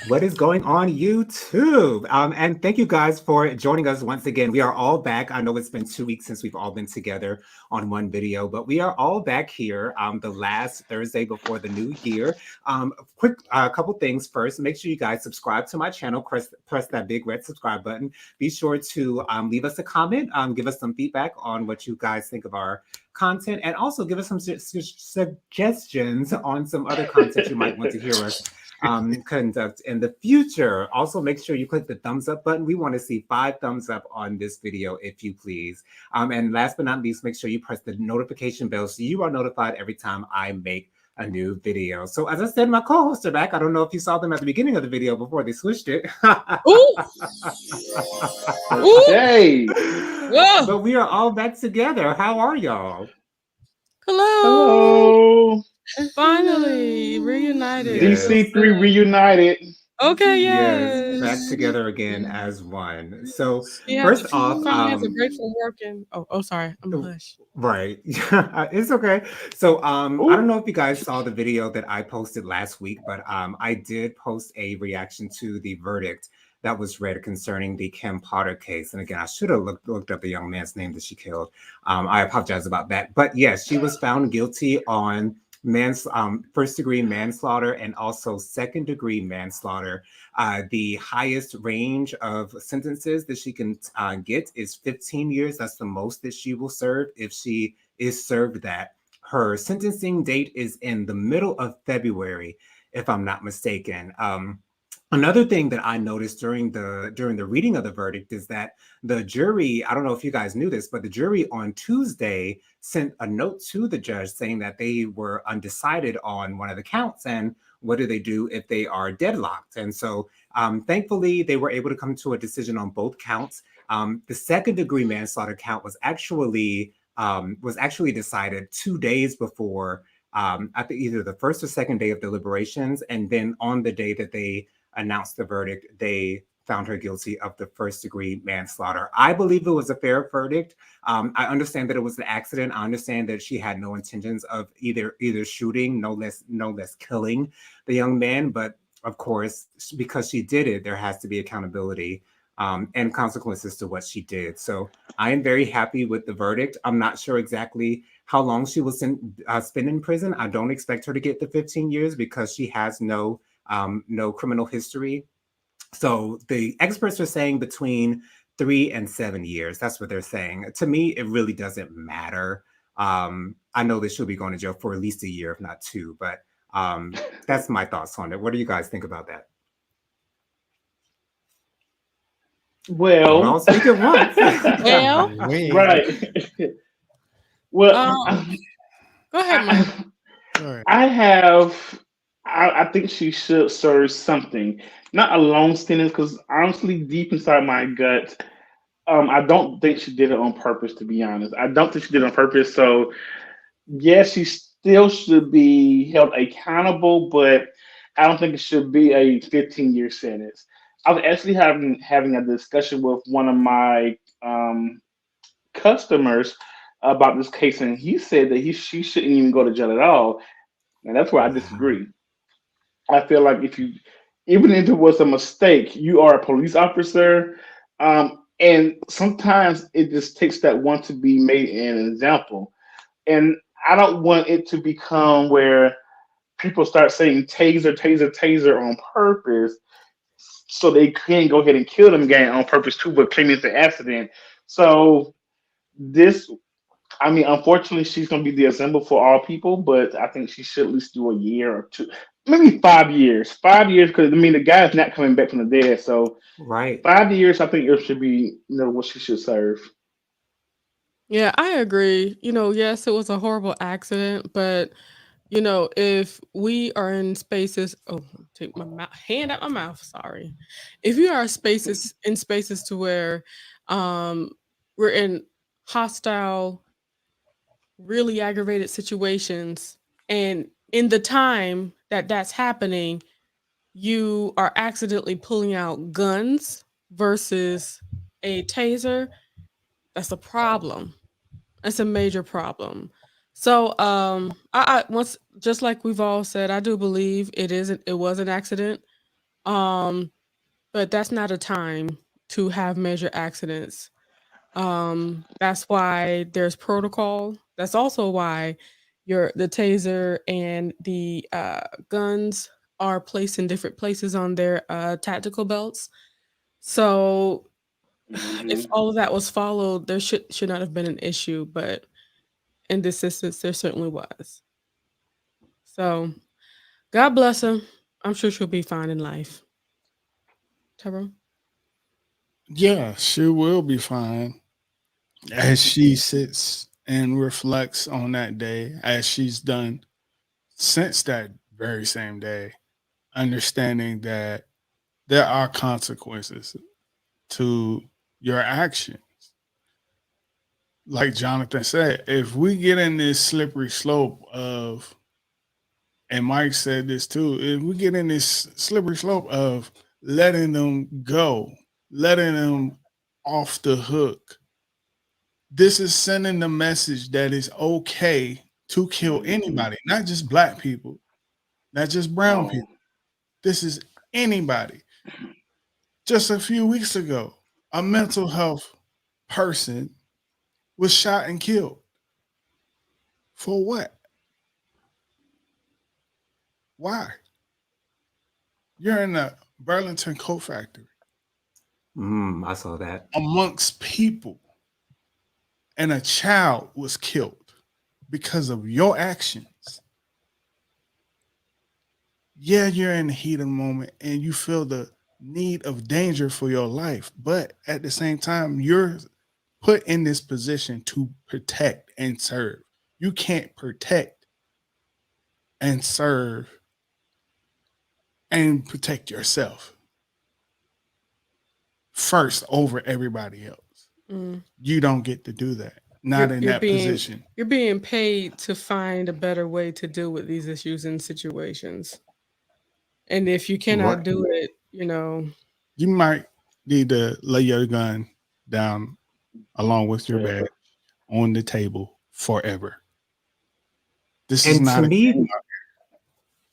What is going on YouTube? And thank you guys for joining us once again. We are all back. I know it's been 2 weeks since we've all been together on one video, but we are all back here the last Thursday before the new year. Quick couple things first. Make sure you guys subscribe to my channel. Press that big red subscribe button. Be sure to leave us a comment. Give us some feedback on what you guys think of our content, and also give us some suggestions on some other content you might want to hear us conduct in the future. Also, make sure you click the thumbs up button. We want to see 5 thumbs up on this video, if you please. And last but not least, make sure you press the notification bell so you are notified every time I make a new video. So as I said, my co-hosts are back. I don't know if you saw them at the beginning of the video before they switched it. Ooh, ooh, Hey, whoa. But we are all back together. How are y'all? Hello. hello. Finally reunited. We feel Yes. DC3 good. reunited. Okay, Yes, back yes. together again as one. So Yeah, first off, finally has a break from working. Oh, sorry. I'm a hush. right. It's okay. So I don't Ooh, know if you guys saw the video that I posted last week, but I did post a reaction to the verdict that was read concerning the Kim Potter case. And again, I should have looked up the young man's name that she killed. I apologize about that. But yes, she was found guilty on first degree manslaughter and also second degree manslaughter. The highest range of sentences that she can get is 15 years. That's the most that she will serve if she is served that. Her sentencing date is in the middle of February, if I'm not mistaken. Another thing that I noticed during the reading of the verdict is that the jury, I don't know if you guys knew this, but the jury on Tuesday sent a note to the judge saying that they were undecided on one of the counts and what do they do if they are deadlocked. And so thankfully they were able to come to a decision on both counts. The second degree manslaughter count was actually decided 2 days before, I think either the first or second day of deliberations, and then on the day that they announced the verdict, they found her guilty of the first degree manslaughter. I believe it was a fair verdict. I understand that it was an accident. I understand that she had no intentions of either shooting, no less killing the young man. But of course, because she did it, there has to be accountability and consequences to what she did. So I am very happy with the verdict. I'm not sure exactly how long she will spend in prison. I don't expect her to get the 15 years because she has no criminal history. So the experts are saying between 3 and 7 years. That's what they're saying. To me, it really doesn't matter. I know that she'll be going to jail for at least a year, if not two. But that's my thoughts on it. What do you guys think about that? Don't well, all speak at once. Well, Wait. right. Well, um, go ahead, Mike. I, All right. I have. I think she should serve something, not a long sentence, because honestly, deep inside my gut, I don't think she did it on purpose. To be honest, I don't think she did it on purpose. So yes, she still should be held accountable, but I don't think it should be a 15-year sentence. I was actually having a discussion with one of my customers about this case, and he said that she shouldn't even go to jail at all, and that's where I Wow. disagree. I feel like if you, even if it was a mistake, you are a police officer, and sometimes it just takes that one to be made an example. And I don't want it to become where people start saying taser, taser, taser on purpose, so they can go ahead and kill them again on purpose too, but claim it's an accident. So this, I mean, unfortunately, she's going to be the example for all people, but I think she should at least do a year or two, maybe 5 years. 5 years, because I mean, the guy's not coming back from the dead. So Right. 5 years, I think it should be, what she should serve. Yeah, I agree. Yes, it was a horrible accident, but if we are in spaces, oh, take my hand out my mouth. Sorry. If you are spaces to where um, we're in hostile, really aggravated situations, and in the time that that's happening, you are accidentally pulling out guns versus a taser. That's a problem. That's a major problem. So, I once, just like we've all said, I do believe it was an accident. Um, but that's not a time to have major accidents. That's why there's protocol. That's also why the taser and the guns are placed in different places on their tactical belts. So if Hmm. all of that was followed, there should not have been an issue, but in this instance, there certainly was. So God bless her. I'm sure she'll be fine in life. Tyrone? Yeah, she will be fine as she sits and reflects on that day, as she's done since that very same day, understanding that there are consequences to your action. Like Jonathan said, if we get in this slippery slope of, and Mike said this too, if we get in this slippery slope of letting them go, letting them off the hook, this is sending the message that it's okay to kill Hmm. anybody, not just black people, not just brown Oh, people. This is anybody. Just a few weeks ago, a mental health person was shot and killed. For what? Why? You're in the Burlington coat factory I saw that. amongst people, and a child was killed because of your actions. Yeah, you're in the heat of the moment and you feel the need of danger for your life, but at the same time, you're put in this position to protect and serve. You can't protect and serve and protect yourself first over everybody else. Mm. You don't get to do that. Not You're in you're that being position. you're being paid to find a better way to deal with these issues and situations. And if you cannot What? do it, You might need to lay your gun down along with your bag forever. on the table forever. This is And to not a game. me,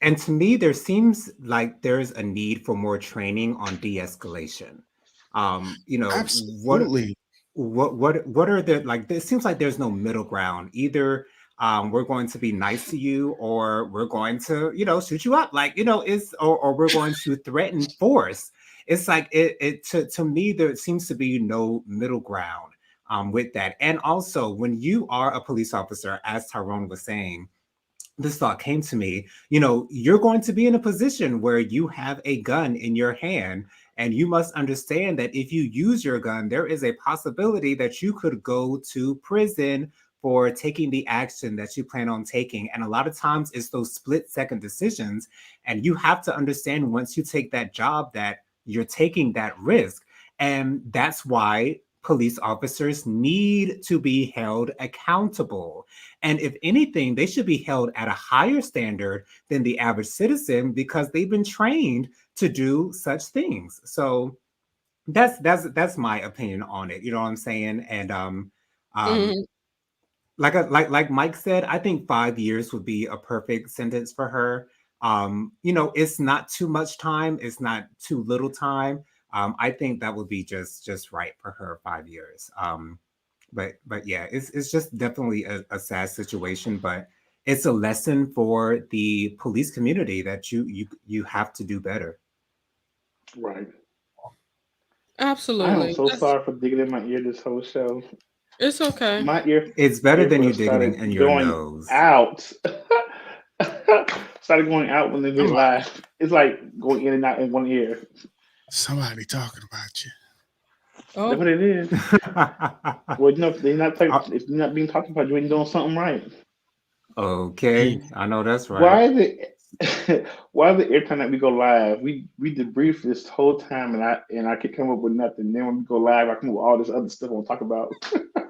And to me, there seems like there's a need for more training on de-escalation. You know, Absolutely. what are the like? It seems like there's no middle ground. Either we're going to be nice to you, or we're going to, shoot you up. Like, it's or we're going to threaten force. It's like to me there seems to be no middle ground with that. And also, when you are a police officer, as Tyrone was saying, this thought came to me, you're going to be in a position where you have a gun in your hand, and you must understand that if you use your gun, there is a possibility that you could go to prison for taking the action that you plan on taking. And a lot of times it's those split second decisions. And you have to understand, once you take that job, that you're taking that risk. And that's why police officers need to be held accountable. And if anything, they should be held at a higher standard than the average citizen, because they've been trained to do such things. So that's my opinion on it. You know what I'm saying? And um, Mhm. like Mike said, I think 5 years would be a perfect sentence for her. It's not too much time. It's not too little time. I think that would be just right for her, 5 years. But yeah, it's just definitely a sad situation, but it's a lesson for the police community that you have to do better. Right. I am Absolutely. so That's sorry for digging in my ear this whole show. it's okay. My It's better than you earbuds digging started in your going nose. out. Started going out when they went Somebody, live. It's like going in and out in one ear. somebody talking about you. That's Oh, what it is. Well, if they're not Uh, if they're not being talked about, you ain't doing something right. Hey, okay, I know that's right. Why is it? Why is it every time that we go live, we debrief this whole time, and I can come up with nothing. Then when we go live, I come up with all this other stuff I want to talk about.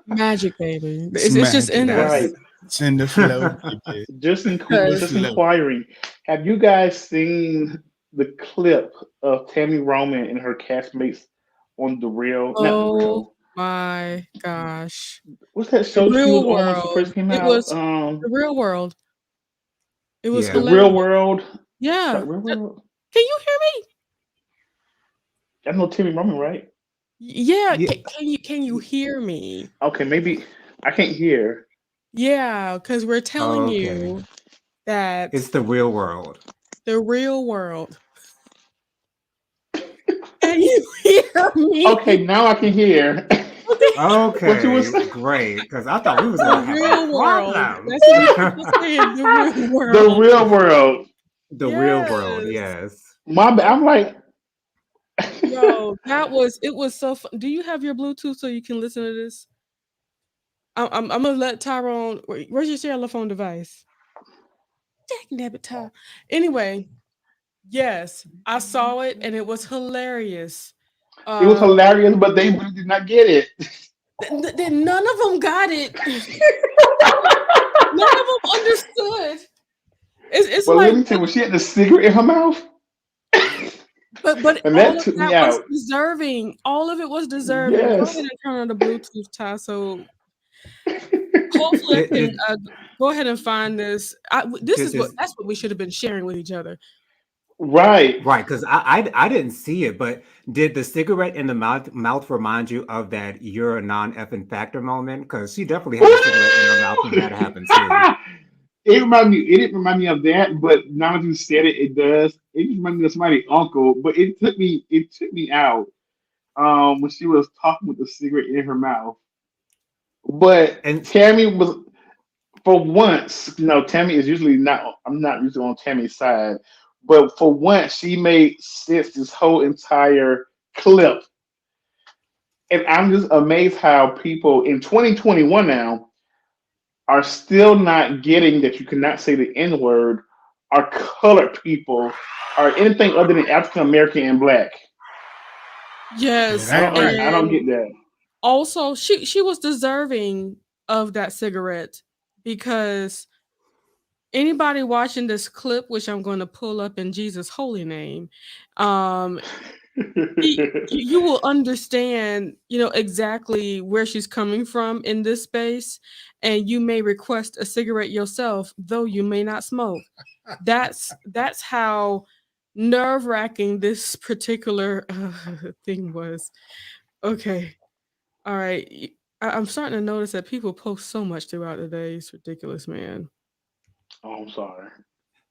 magic, baby. it's It's just magic. Right. endless. That's It's in the flow, baby. In the Just Because flow. inquiring. Have you guys seen the clip of Tammy Roman and her castmates on the real? Not the oh real. my gosh. What's that The show she was real on when she world. first came It out? was the real world. It was The yeah. Real hilarious. World. Is Yeah. that Real World? Can you hear me? I know Timmy Roman, right? Yeah, Yeah. can you hear me? Okay, maybe I can't hear. Yeah, because we're telling Okay. you that It's the real world. the real world. Can you hear me? Okay, now I can hear. What you was Okay, saying? great. Because I thought we was The gonna have a real world. problem. That's what we keep on saying. The real The world. real world. The real world, Yes. yes. I'm like, Yo, it was so fun. Do you have your Bluetooth so you can listen to this? I'm gonna let Tyrone. Where's your cellular phone device? Dang Ty. Anyway, yes, I saw it and it was hilarious. it was Um, hilarious, but they really did not get it. then none of them got it. None of them understood. It's But let like, me tell you, when she had the cigarette in her mouth, but and all that of took me that was out. deserving. All of it was deserving. Go ahead Yes. and turn on the Bluetooth, Ty. So hopefully I Did can did go ahead and find this. This did is what this that's what we should have been sharing with each other. Right. right? Because I didn't see it, but did the cigarette in the mouth remind you of that "you're a non-effing factor" moment? Because she definitely Woo! had a cigarette in her mouth when that happened too. It didn't remind me of that, but now that you said it, it does. It just reminded me of somebody's uncle, but it took me out when she was talking with the cigarette in her mouth. But And Tammy was for once, Tammy is usually not I'm not usually on Tammy's side, but for once she made sense this whole entire clip. And I'm just amazed how people in 2021 now are still not getting that you cannot say the N word, are colored people, or anything other than African American and black. Yes, I that don't right. I don't and get that. also she was deserving of that cigarette because anybody watching this clip, which I'm going to pull up in Jesus' holy name, um, you will understand, exactly where she's coming from in this space, and you may request a cigarette yourself, though you may not smoke. That's how nerve wracking this particular thing was. Okay, all right. I'm starting to notice that people post so much throughout the day. It's ridiculous, man. Oh, I'm sorry.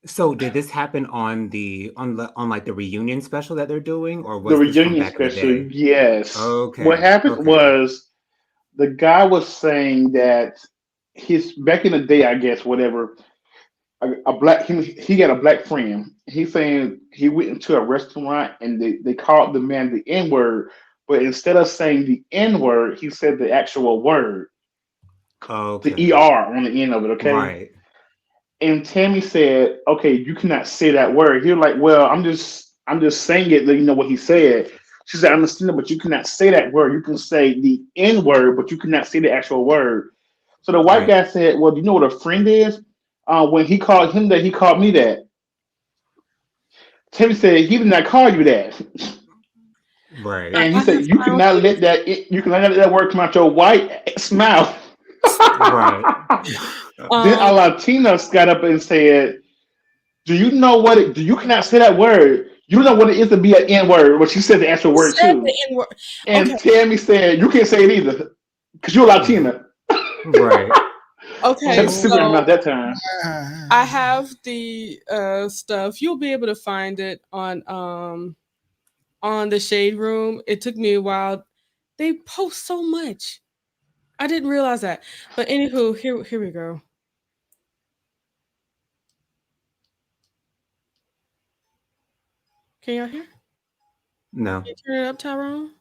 so did this happen on like the reunion special that they're doing, or The was this from reunion back in the special, day? yes. What Okay, happened okay, was the guy was saying that his back in the day, I guess, whatever, a black he got a black friend. He's saying he went into a restaurant and they called the man the N word, but instead of saying the N word, he said the actual word, the okay, ER on the end of it, okay? right, And Tammy said, "Okay, you cannot say that word." He was like, "Well, I'm just saying it. That you know what he said." She said, "I understand it, but you cannot say that word. You can say the N word, but you cannot say the actual word." So the white right, guy said, "Well, do you know what a friend is? When he called him that, he called me that." Tammy said, "He did not call you that." right, And he I said, have "You found cannot this. let you cannot let that word come out your white mouth." right. Then a Um, Latina got up and said, "Do you know what it? Do you cannot say that word? You know what it is to be an N word." But she said the actual word said the too. N word. Okay, And Tammy said, "You can't say it either because you're Latina." Right. okay. Kept the cigarette in her So mouth that time. I have the stuff. You'll be able to find it on the Shade Room. It took me a while. They post so much. I didn't realize that. But anywho, here we go. Can y'all hear? No. Can you turn it up, Tyrone?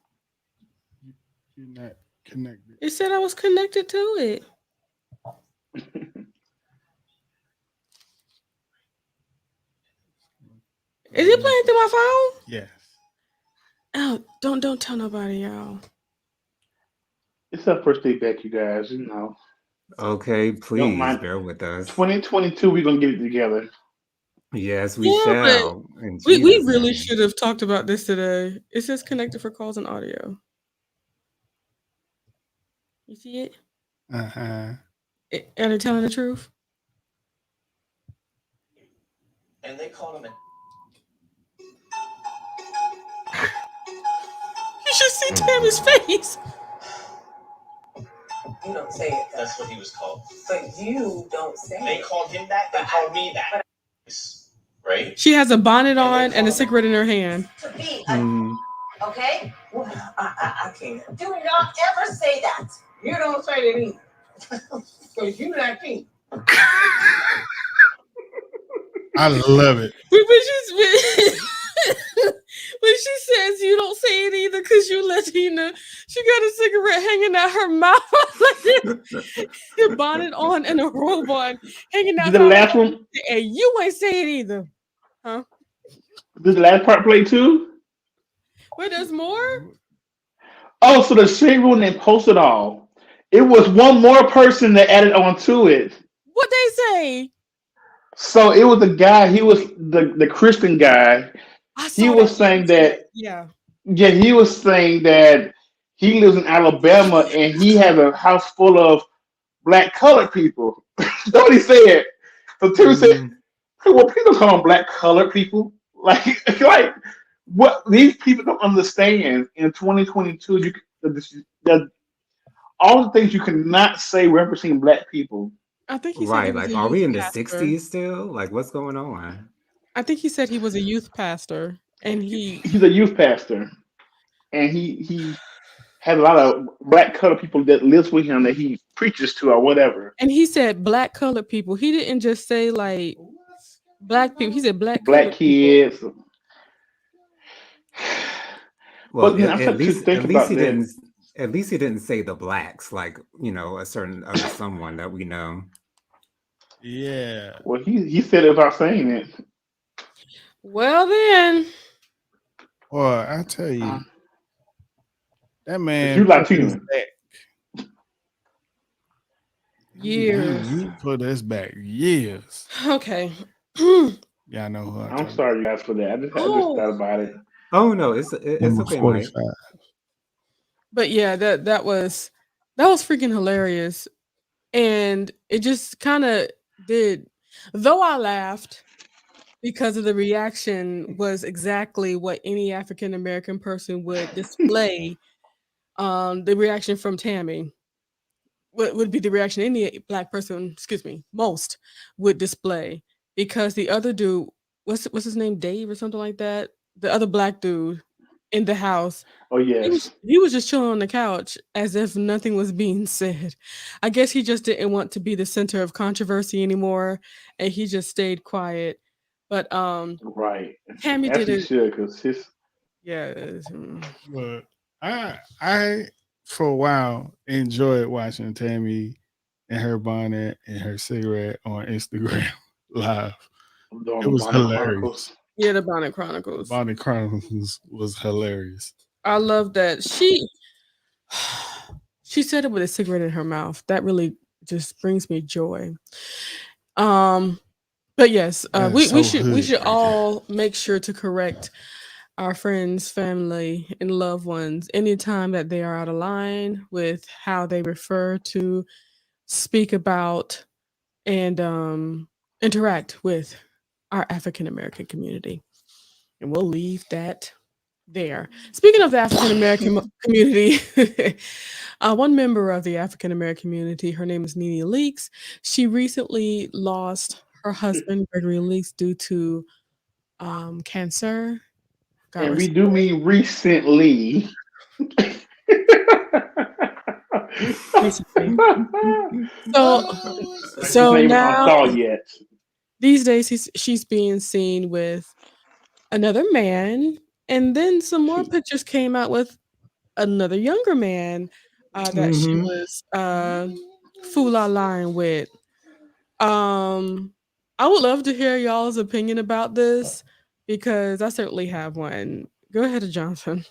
You're not connected. It said I was connected to it. Is it playing through my phone? Yes. Oh, don't tell nobody, y'all. It's our first day back, you guys. Okay, Don't please mind. bear with us. 2022, we're gonna get it together. Yes, we Yeah, but shall. In we Jesus' really name. should have talked about this today. It says connected for calls and audio. You see it? Uh-huh. Are they telling the truth? you see Tammy's face? You don't say it. That's what he was called. But you don't say it. They called him that. They called me that. Right? She has a bonnet on and a cigarette in her hand. To be okay? Well, I can't. Do not ever say that. You don't say that either. Because you not king. I love it. When she says you don't say it either because you Latina, she got a cigarette hanging out her mouth, the bonnet on and a robe on, hanging out. Did the last one? And you ain't say it either, huh? Did the last part play too? Wait, there's more? Oh, so the shade room didn't post it all. It was one more person that added on to it. What they say? So it was a guy. He was the Christian guy. He was saying that. Yeah. Yeah, he was saying that he lives in Alabama and he has a house full of black colored people. That's what he said. So Tim said, hey, well, people call them black colored people. Like what these people don't understand in 2022, all the things you cannot say representing black people. I think he said Right. he was Like, a are we youth in the pastor. 60s still? Like, what's going on? I think he said he was a youth pastor, and he's a youth pastor, and he has a lot of black colored people that lives with him that he preaches to or whatever. And he said black colored people. He didn't just say like black people. He said black kids. People. Well, but at least he didn't say the blacks, like, you know, a certain other someone that we know. Yeah. Well, he said it without saying it. Well then. Well, I tell you, that man. You Latino. Years. You put us back years. Okay. Yeah, I know who I'm sorry, you guys, for that. I just thought about it. Oh no, it's okay, Mike. But yeah, that was freaking hilarious, and it just kind of did. Though I laughed because of the reaction was exactly what any African American person would display. The reaction from Tammy would be the reaction any black person, most would display, because the other dude, what's his name, Dave or something like that, the other black dude in the house. Oh yes, he was just chilling on the couch as if nothing was being said. I guess he just didn't want to be the center of controversy anymore, and he just stayed quiet. But right, Tammy did it. Because his But I for a while enjoyed watching Tammy and her bonnet and her cigarette on Instagram live. It was hilarious. Yeah, the Bonnet Chronicles. Bonnet Chronicles was hilarious. I love that she said it with a cigarette in her mouth. That really just brings me joy. But yes, we should all make sure to correct our friends, family, and loved ones anytime that they are out of line with how they refer to, speak about, and interact with our African American community. And we'll leave that there. Speaking of the African American community, one member of the African American community, her name is Nene Leakes. She recently lost her husband, Gregory Leakes, due to cancer. And we do mean recently. So now, yet. These days she's being seen with another man, and then some more pictures came out with another younger man that she was fooling with. I would love to hear y'all's opinion about this, because I certainly have one. Go ahead, Jonathan.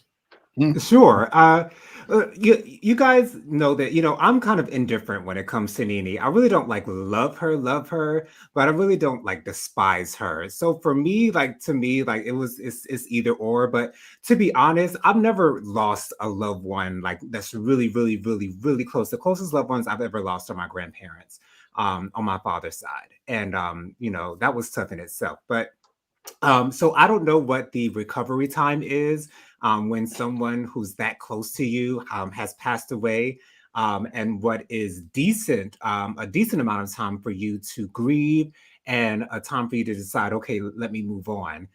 Sure. You guys know that, you know, I'm kind of indifferent when it comes to Nene. I really don't like love her, but I really don't like despise her. So for me, to me, it's either or. But to be honest, I've never lost a loved one that's really, really, really, really close. The closest loved ones I've ever lost are my grandparents on my father's side. And you know, that was tough in itself. But So I don't know what the recovery time is when someone who's that close to you has passed away, and what is decent, a decent amount of time for you to grieve and a time for you to decide, okay, let me move on.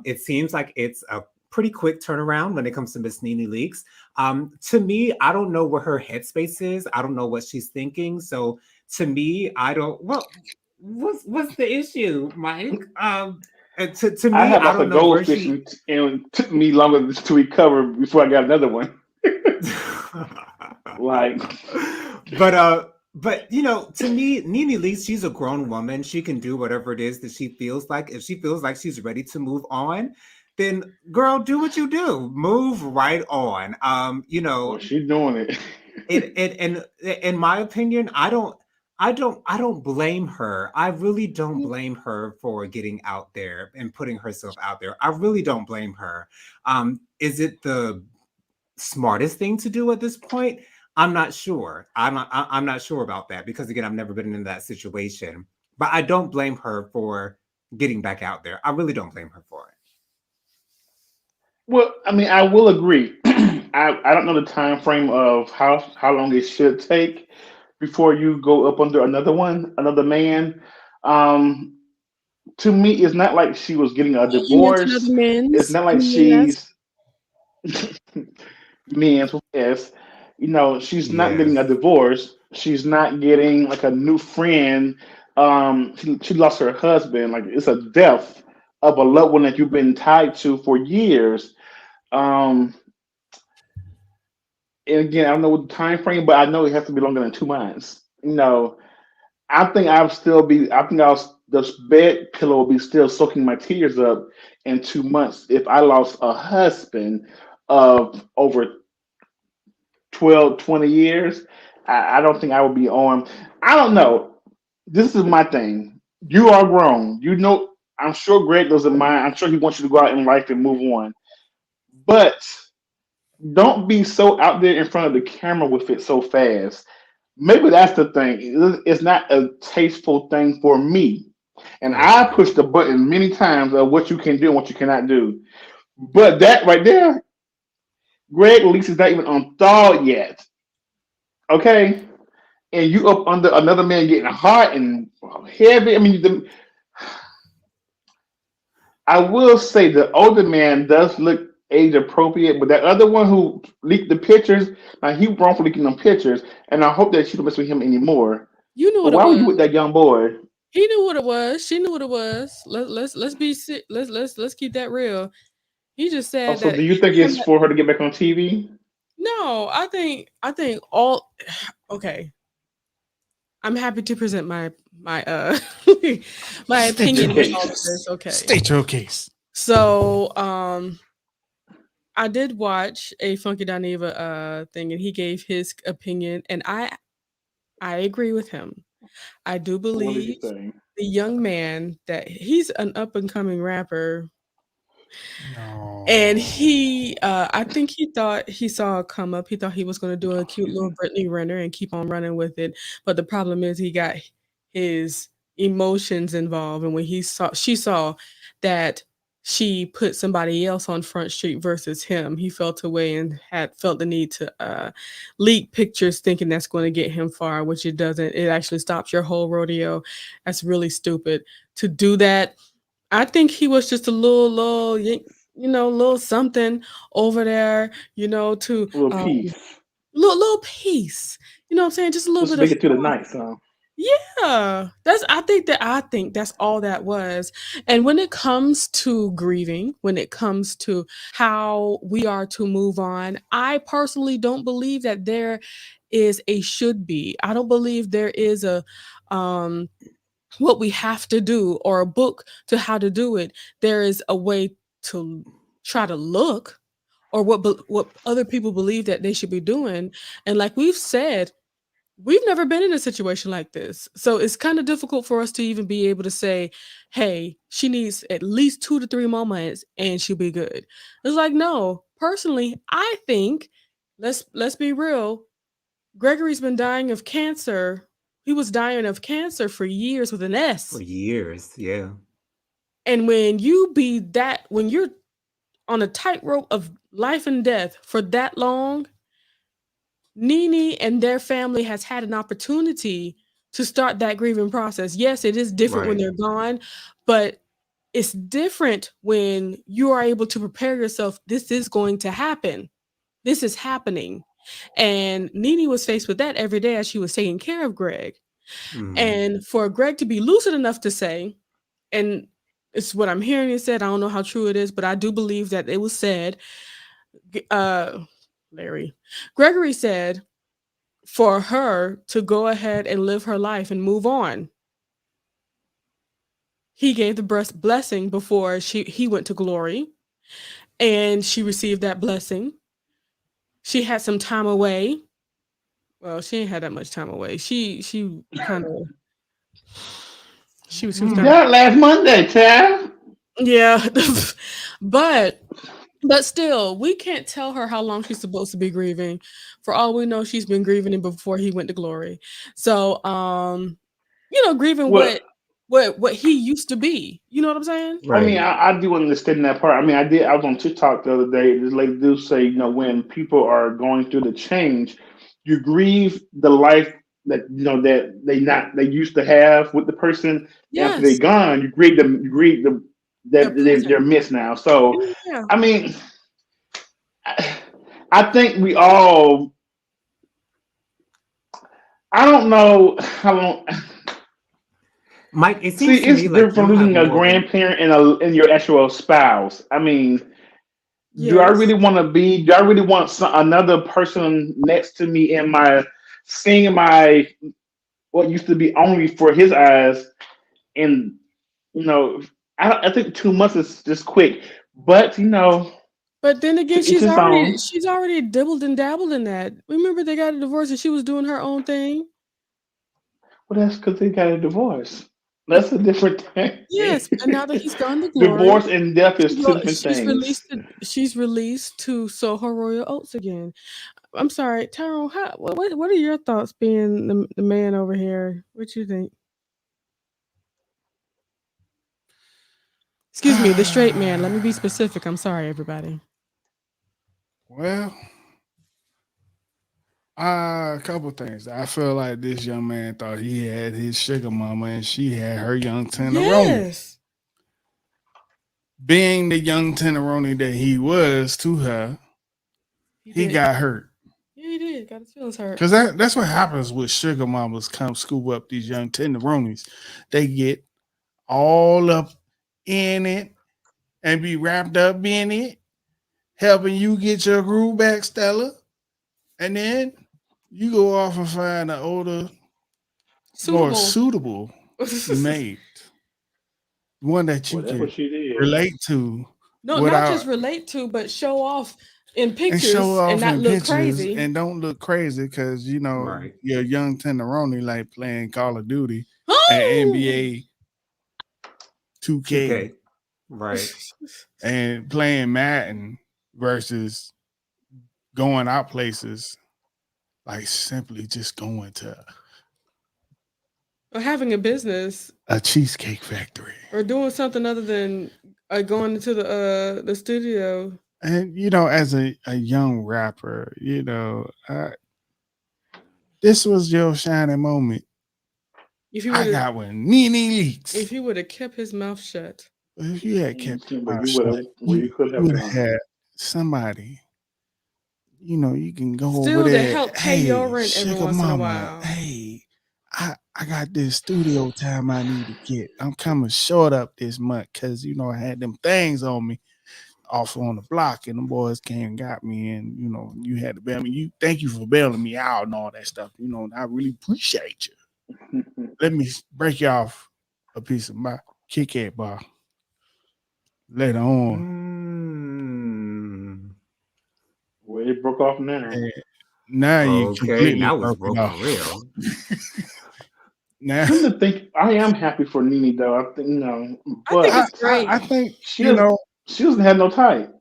It seems like it's a pretty quick turnaround when it comes to Miss Nene Leaks. To me, I don't know where her headspace is. I don't know what she's thinking. So to me, I don't. Well, what's the issue, Mike? And to I me, have I lots don't of know where goldfish, she. and it took me longer to recover before I got another one. Like, but to me, Nene Lee, she's a grown woman. She can do whatever it is that she feels like. If she feels like she's ready to move on, then girl, do what you do. Move right on. well, she's doing it. And in my opinion, I don't blame her. I really don't blame her for getting out there and putting herself out there. I really don't blame her. Is it the smartest thing to do at this point? I'm not sure. I'm not sure about that because again, I've never been in that situation. But I don't blame her for getting back out there. I really don't blame her for it. Well, I mean, I will agree. I don't know the time frame of how long it should take before you go up under another man. Um, to me, it's not like she was getting a You meant another divorce. It's men's? not like Yes. she's men's with S. You know, she's not getting a Yes. divorce. She's not getting like a new friend. She lost her husband. Like it's a death of a loved one that you've been tied to for years. Um, and again, I don't know what the time frame, but I know it has to be longer than 2 months. You know, I think the bed pillow will be still soaking my tears up in 2 months if I lost a husband of over 12, 20 years. I don't think I would be on. I don't know. This is my thing. You are grown. You know, I'm sure Greg doesn't mind. I'm sure he wants you to go out in life and move on. But don't be so out there in front of the camera with it so fast. Maybe that's the thing. It's not a tasteful thing for me. And I Okay. push the button many times of what you can do and what you cannot do. But that right there, Greg Leaks is not even on thought yet. Okay? And you up under another man getting hot and heavy. I mean, I will say the older man does look age appropriate, but that other one who leaked the pictures, now he wrong for leaking them pictures, and I hope that she don't mess with him anymore. You knew But what it why were you was. with that young boy? He knew what it was. She knew what it was. Let's keep that real. He just said Also, that do you think him. it's for her to get back on TV? No, I think all. Okay, I'm happy to present my my Your opinion with all of case. this. Okay, State your case. so I did watch a Funky Dineva thing, and he gave his opinion, and I agree with him. I do What did he believe say? the young man that he's an up and coming rapper. And No. he, I think he thought he saw a come up. He thought he was gonna do a cute Excuse little me. Brittany Renner and keep on running with it. But the problem is he got his emotions involved, and when she saw that she put somebody else on Front Street versus him, he felt away and had felt the need to leak pictures, thinking that's going to get him far, which it doesn't. It actually stops your whole rodeo. That's really stupid to do that. I think he was just a little something over there, to A little peace. little piece. You know what I'm saying? Just a little Just bit make of it through the fun. night, son. Yeah. I think that's all that was. And when it comes to grieving, when it comes to how we are to move on, I personally don't believe that there is a should be. I don't believe there is a um what we have to do or a book to how to do it. There is a way to try to look or what other people believe that they should be doing. And like we've said, we've never been in a situation like this. So it's kind of difficult for us to even be able to say, "Hey, she needs at least 2 to 3 more months and she'll be good." It's like, no. Personally, I think let's be real. Gregory's been dying of cancer. He was dying of cancer for years with an For S. years. Yeah. And when you're on a tightrope of life and death for that long, Nene and their family has had an opportunity to start that grieving process. Yes, it is different when Right. they're gone, but it's different when you are able to prepare yourself. This is going to happen. This is happening. And Nene was faced with that every day as she was taking care of Greg. Mhm. And for Greg to be lucid enough to say, and it's what I'm hearing it said, I don't know how true it is, but I do believe that it was said, uh, Gregory said, for her to go ahead and live her life and move on. He gave the blessing before he went to glory, and she received that blessing. She had some time away. Well, she ain't had that much time away. She kind of she was kind of That last Monday, child. yeah, but still, we can't tell her how long she's supposed to be grieving. For all we know, she's been grieving before he went to glory. So, grieving Well, what he used to be. You know what I'm saying? I mean, Right. I do understand that part. I mean, I was on TikTok the other day. This lady do say, when people are going through the change, you grieve the life that they used to have with the person. After they're Yes, gone, you grieve the their that they're present. missed now. So, Yeah, I mean, I, I think we all. I don't know how long. Mike, it See, seems to it's me like different from you have losing a more of an grandparent and your actual spouse. I mean, do I yes. really want to be? Do I really want another person next to me in seeing my what used to be only for his eyes? And you know, I think 2 months is just quick. But But then again, to each his own. she's already dibbled and dabbled in that. Remember, they got a divorce and she was doing her own thing. Well, that's because they got a divorce. That's a different thing. Yes, and now that he's gone to glory, Divorce and death is two different things. she's released to sow her royal oats again. I'm sorry, Tyrone. What are your thoughts being the man over here? What you think? Excuse me, the straight man. Let me be specific. I'm sorry, everybody. Well, a couple things. I feel like this young man thought he had his sugar mama and she had her young tenderoni. Yes, Being the young tenderoni that he was to her, he he did. got hurt. Yeah, he did. Got his feelings hurt. Because that's what happens with sugar mamas come scoop up these young tenderonis. They get all up in it and be wrapped up in it, helping you get your groove back, Stella. And then you go off and find an older, more Suitable. suitable mate, one that you Well, that's what can she did. relate to No, not just without relate to, but show off in and show pictures and off not in look pictures crazy. and don't look crazy because right. you're a young tenderoni like playing Call of Duty and Oh! NBA 2K 2K. Right. and playing Madden versus going out places like simply just going to Or having a business a cheesecake factory. or doing something other than going into the studio. And as a young rapper, this was your shining moment. If he I would have got one. Nene leaks. if he would have kept his mouth shut. If you had kept your But mouth shut, you could you have would have done. had somebody. You can go over Still to there. help pay your Hey, rent every sugar once in a mama. while. Hey, I got this studio time I need to get. I'm coming short up this month because I had them things on me off on the block, and the boys came and got me, and you had to bail me. Thank you for bailing me out and all that stuff. I really appreciate you. Let me break you off a piece of my Kit Kat bar later on. Mm. Well, it broke off now. And now you Okay, completely now it's broke it broke for off. real. Now Come to think, I am happy for Nene though. I think I but think it's great. I think she doesn't have no type.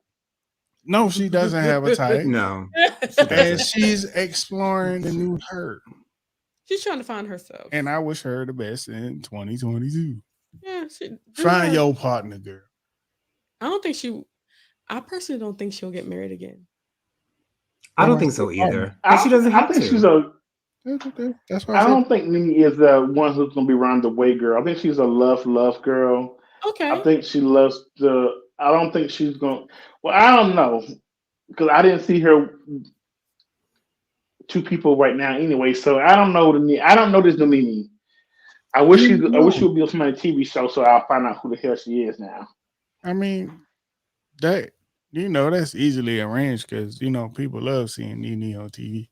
no, she doesn't have a type, No, she and doesn't. she's exploring the new her. She's trying to find herself. And I wish her the best in 2022. Yeah, she do Find her. your partner, girl. I don't think she. I personally don't think she'll get married again. I That's don't why I think said so partner. either. And she doesn't I have think she's to. a. That's why I I said don't think Nene is the one who's gonna be around the way girl. I think she's a love girl. I Okay. think she loves the. I don't think she's going. Well, I don't know because I didn't see her two people right now anyway. So I don't know I don't know this new Nene. I wish she no. would be on somebody's TV show so I'll find out who the hell she is now. I mean that that's easily arranged because people love seeing Nene on TV.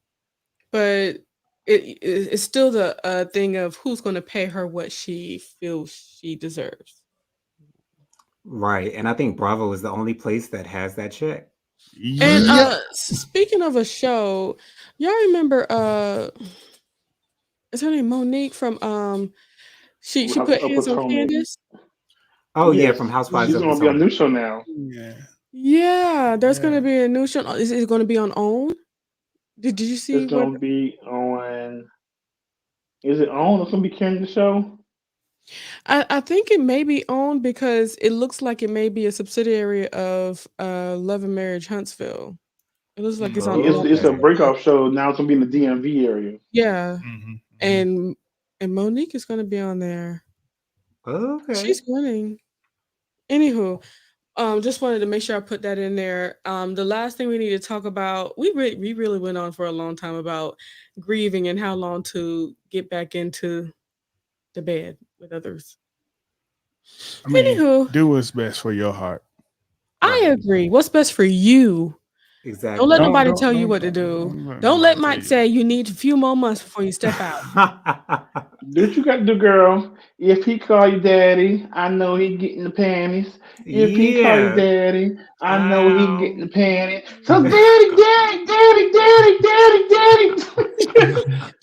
But it's still the thing of who's going to pay her what she feels she deserves. Right. And I think Bravo is the only place that has that check. And Yep. speaking of a show, y'all remember is her name Monique from she put Up hands with on Tony. Candace? Oh yeah, Yes, from Housewives she's of gonna be on a new Potomac. show now. Yeah. Yeah, there's Yeah. gonna be a new show. Is it gonna be on OWN? Did you It's see what gonna be on. Is it on? It's gonna be carrying the show. I think it may be OWN because it looks like it may be a subsidiary of Love and Marriage Huntsville. It looks like it's on Yeah, OWN. it's a Okay. breakoff show now. It's gonna be in the DMV area. Yeah, Mm-hmm. and Monique is gonna be on there. Okay. She's winning. Anywho, just wanted to make sure I put that in there. The last thing we need to talk about, we really went on for a long time about grieving and how long to get back into the bed with others. I mean, Anywho, do what's best for your heart. I Right. agree. What's best for you? Don't let Exactly. Don't nobody don't tell you don't what to do. don't let Don't let nobody tell Mike you. say you need a few more months before you step out. Do what you got to do, girl. If he call you daddy, I know he getting the panties. If he call you Yeah. daddy, I know he getting the Um, panties. So daddy.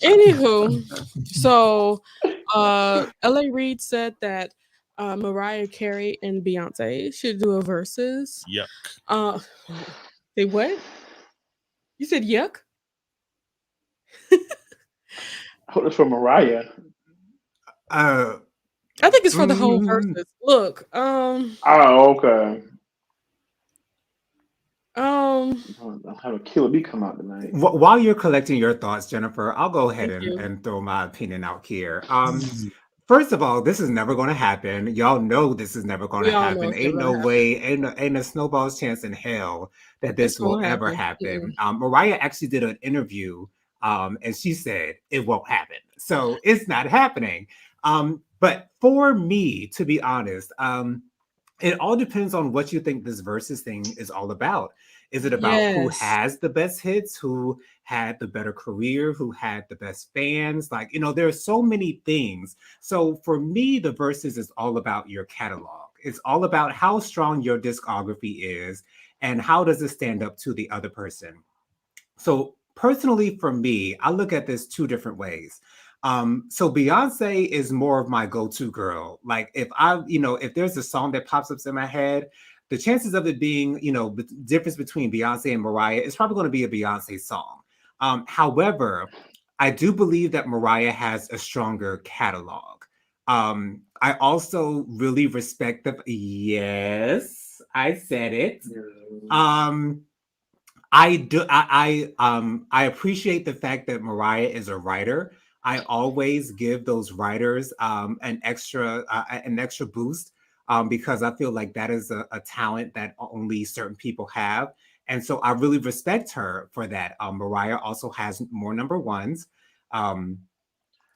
Anywho, so LA Reid said that Mariah Carey and Beyonce should do a versus. Yuck. Uh say what? You said yuck? I hope that's for Mariah. uh, I think it's for the whole mm, versus. Look, Oh, okay. um I'll have a killer bee come out tonight. while you're collecting your thoughts, Jennifer, I'll go ahead thank you. and throw my opinion out here. Mhm. First of all, this is never going to happen. Y'all know this is never going to We all know happen. it's Ain't never no gonna happen. way, ain't a snowball's chance in hell that It's this will gonna ever happen. happen. Mariah actually did an interview, and she said it won't happen. So it's not happening. But for me, to be honest, it all depends on what you think this versus thing is all about. Is it about who Yes. has the best hits, who had the better career, who had the best fans? Like, there are so many things. So for me, the versus is all about your catalog. It's all about how strong your discography is and how does it stand up to the other person. So personally, for me, I look at this two different ways. So Beyonce is more of my go-to girl. Like if there's a song that pops up in my head, the chances of it being, the difference between Beyonce and Mariah is probably going to be a Beyonce song. However, I do believe that Mariah has a stronger catalog. I also really respect yes, I said it. Um, I do. I appreciate the fact that Mariah is a writer. I always give those writers an extra boost because I feel like that is a talent that only certain people have, and so I really respect her for that. Mariah also has more number ones. Um,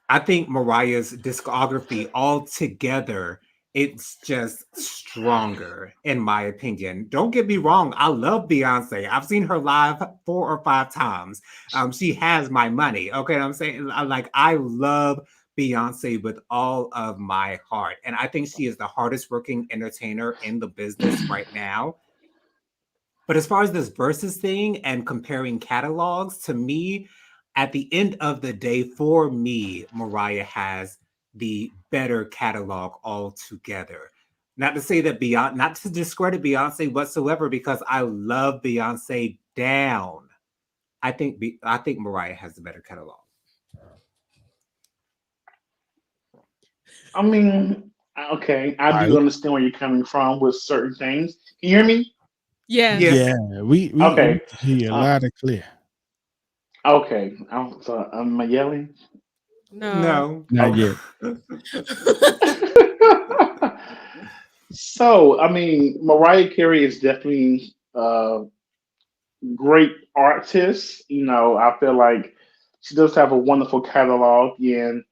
I think Mariah's discography altogether, it's just stronger, in my opinion. Don't get me wrong, I love Beyonce. I've seen her live 4 or 5 times. She has my money. Okay, I'm saying I love Beyonce with all of my heart. And I think she is the hardest working entertainer in the business right now. But as far as this versus thing and comparing catalogs, to me, at the end of the day, for me, Mariah has the better catalog altogether. Not to say that Beyonce, not to discredit Beyonce whatsoever, because I love Beyonce down. I think Mariah has the better catalog. I mean, Okay, I All do right. understand where you're coming from with certain things. Can you hear me? Yes. Yes. Yeah, we Okay. hear you Uh, loud and clear. okay. So am I yelling? No. No. Not Okay. yet. So, I mean, Mariah Carey is definitely a great artist. I feel like she does have a wonderful catalog, and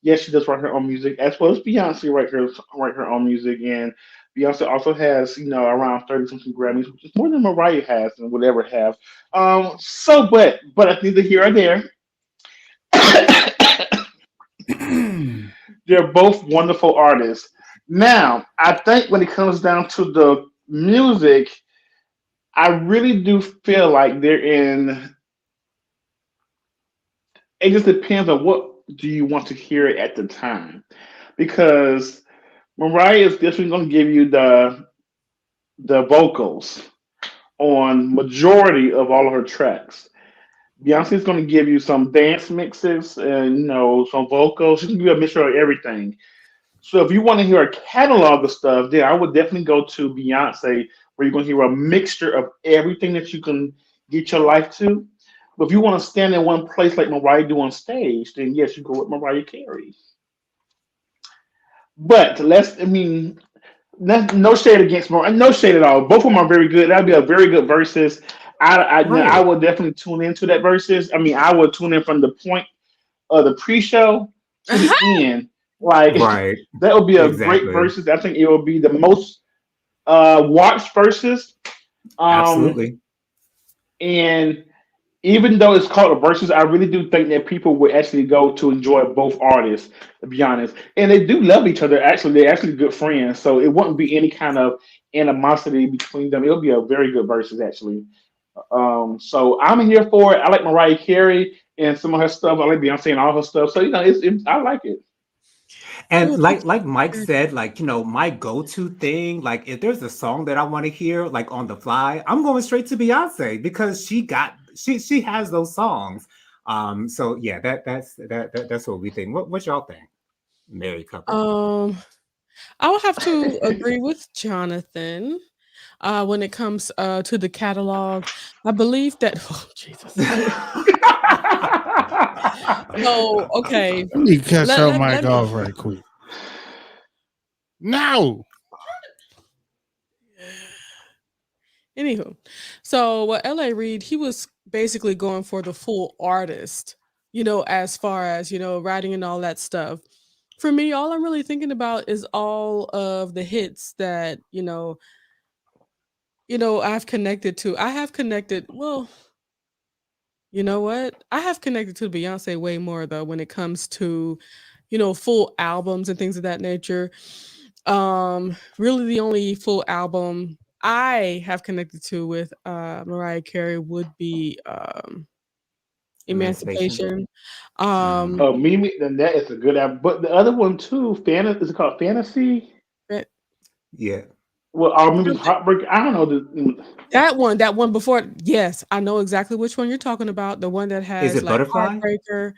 yes, she does write her own music, as well as Beyonce write her own music, and Beyonce also has around 30 something Grammys, which is more than Mariah has and would ever have. But that's neither here or there. They're both wonderful artists. Now, I think when it comes down to the music, I really do feel like they're in. It just depends on what do you want to hear at the time, because Mariah is definitely going to give you the vocals on majority of all of her tracks. Beyonce's going to give you some dance mixes and some vocals. She's going to give you a mixture of everything. So if you want to hear a catalog of stuff, then I would definitely go to Beyonce, where you're going to hear a mixture of everything that you can get your life to. But if you want to stand in one place like Mariah do on stage, then yes, you go with Mariah Carey. But no shade against Mariah, no shade at all. Both of them are very good. That'd be a very good versus. I Right. will definitely tune into that versus. I mean, I will tune in from the point of the pre-show to the end. Like Right. that would be a great Exactly. versus. I think it will be the most watched versus. Um, Absolutely. and even though it's called a versus, I really do think that people would actually go to enjoy both artists, to be honest. And they do love each other. Actually, they're actually good friends, so it wouldn't be any kind of animosity between them. It'll be a very good versus, actually. So I'm here for it. I like Mariah Carey and some of her stuff. I like Beyonce and all her stuff. So I like it. And Oh, thank like Mike you. said, like, my go-to thing, like if there's a song that I want to hear like on the fly, I'm going straight to Beyonce because she has those songs. So yeah, that's what we think. What y'all think? Married couple. Um, I would have to agree with Jonathan. When it comes to the catalog, I believe that. Oh, Jesus. So okay, Let me cut let your let, mic let me. off right quick. No. Anywho, so what L.A. Reid, he was basically going for the full artist, as far as writing and all that stuff. For me, all I'm really thinking about is all of the hits that I've connected to. I have connected. Well, you know what? I have connected to Beyonce way more though when it comes to, full albums and things of that nature. Really the only full album I have connected to with Mariah Carey would be Emancipation. Emancipation. Mm, Um Oh, Mimi, then that is a good album. But the other one too, is it called Fantasy? but yeah. Well, or maybe it's Heartbreak. I don't know. that one before, yes, I know exactly which one you're talking about. The one that Is has it like Butterfly Heartbreaker,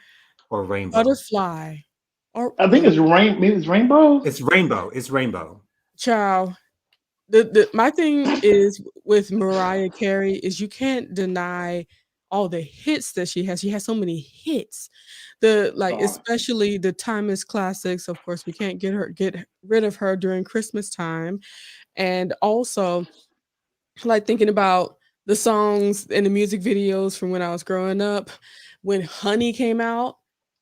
or Rainbow? Butterfly, or I think it's Maybe it's Rainbow. It's Rainbow. It's Rainbow. child. The my thing is with Mariah Carey is you can't deny all the hits that she has. She has so many hits. Songs. Especially the timeless classics. Of course, we can't get rid of her during Christmas time. And also like thinking about the songs and the music videos from when I was growing up. When Honey came out,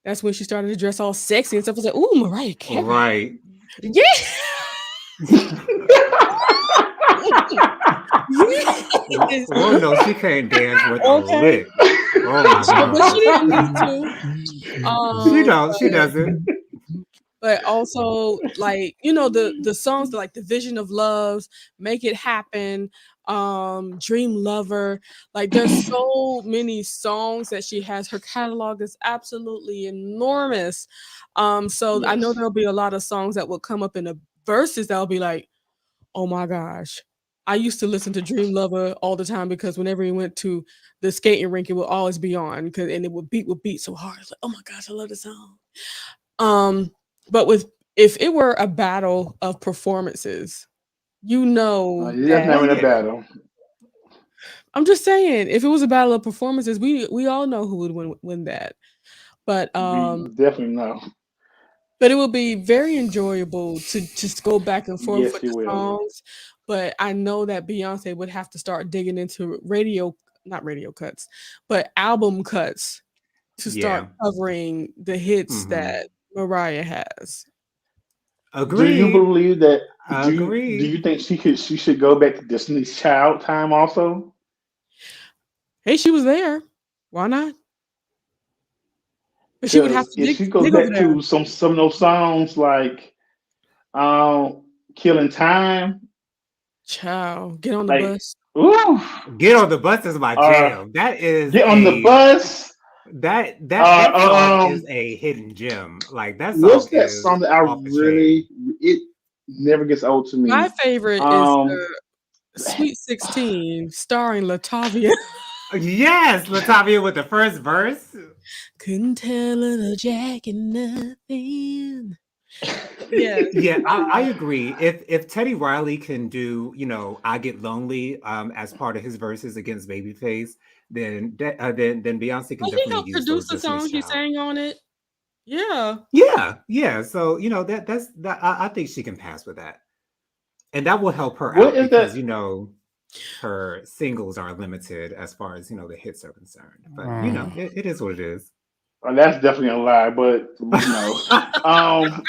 that's when she started to dress all sexy and stuff. I was like, ooh, Mariah Carey. Right. Yeah. Yes. Lord knows she can't dance worth a Okay. lick. Oh my But she God. didn't need to. She Um, don't. She doesn't. but also like, the songs like The Vision of Loves, Make It Happen, Dream Lover. Like there's so many songs that she has. Her catalog is absolutely enormous. So I know Yes. there'll be a lot of songs that will come up in the verses that'll be like, oh my gosh. I used to listen to Dream Lover all the time because whenever we went to the skating rink, it would always be on and it would beat so hard. It's like, oh my gosh, I love the song. Um, but with if it were a battle of performances, you know That's that. never in a yeah. battle. I'm just saying, if it was a battle of performances, we all know who would win that. But We definitely know. but it will be very enjoyable to just go back and forth Yes, with you the will. songs. But I know that Beyonce would have to start digging into not radio cuts, but album cuts to start Yeah. covering the hits Hmm. that Mariah has. Do you Agreed. believe that? Do Agreed. you think she should go back to Destiny's Child time also? Hey, she was there. Why not? But she would have Because to if she goes dig over back there. to some of those songs like "Killing Time," Child, get on the like bus. ooh, Get on the bus is my uh, jam. That is "Get on the a Bus." that song is Um, a hidden gem. Like that song what's that is song that I off the chain. really it never gets old to My me? favorite is Um, Sweet 16, starring Latavia. Yes, Latavia with the first verse. Couldn't tell her the jack and nothing. Yes. Yeah, I agree. If Teddy Riley can do, I Get Lonely as part of his verses against Babyface, then Beyonce can Oh, he definitely helped use produce those the Destiny's song. He Child. sang on it. Yeah. Yeah, yeah. So, that's that I think she can pass with that. And that will help her what out is because, that? her singles are limited as far as, the hits are concerned. But, Uh, it is what it is. That's definitely a lie, but no. Um,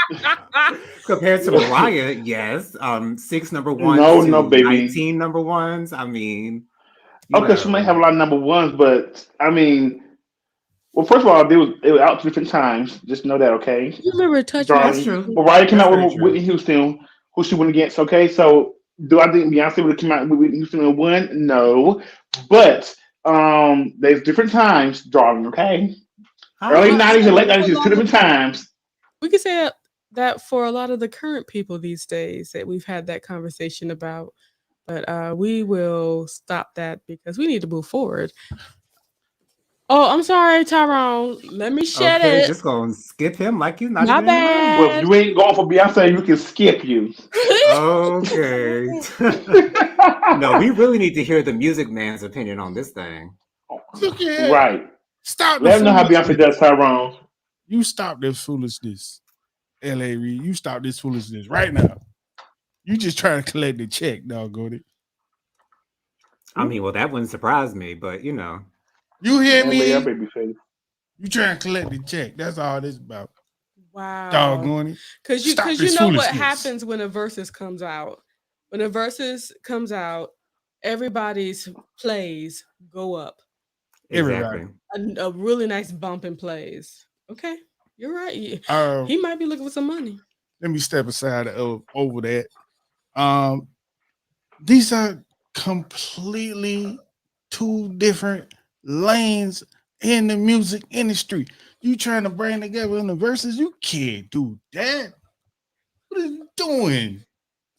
Compared to Mariah, yes. 6 number ones no, no, to baby. 19 number ones. I mean, you Okay, she may know. have a lot of number ones, but I mean, well, first of all, they were out to different times. Just know that, okay, You remember Touch Me That's darling. true. Again? Mariah came That's out very with true. Whitney Houston, who she went against. Okay, so do I think Beyonce would have come out with Whitney Houston and won? No, but there's different times, darling. Okay, early Well, '90s and late for '90s a is two lot of different times. we could say that for a lot of the current people these days that we've had that conversation about. But we will stop that because we need to move forward. Oh, I'm sorry, Tyrone. Let me shed Okay, it. just gonna skip him like he's not My even in the room. Well, if bad. you ain't going for Beyonce, we can skip you. Okay. No, we really need to hear the music man's opinion on this thing. look at Right. stop the Let them know how Beyonce foolishness. does Tyrone. You stop this foolishness, L.A. Reid. You stop this foolishness right now. You just trying to collect the check, doggone it. I mean, well, that wouldn't surprise me, but You hear LA, our me? baby face. You trying to collect the check. That's all this about. Wow. Doggone it. Cause Stop you this know what foolishness. happens when a versus comes out. When a versus comes out, everybody's plays go up. Everybody. exactly. A really nice bump in plays. Okay, you're right. Uh, He might be looking for some money. let me step aside over that. These are completely two different lanes in the music industry. You trying to bring together in the verses? You can't do that. What are you doing?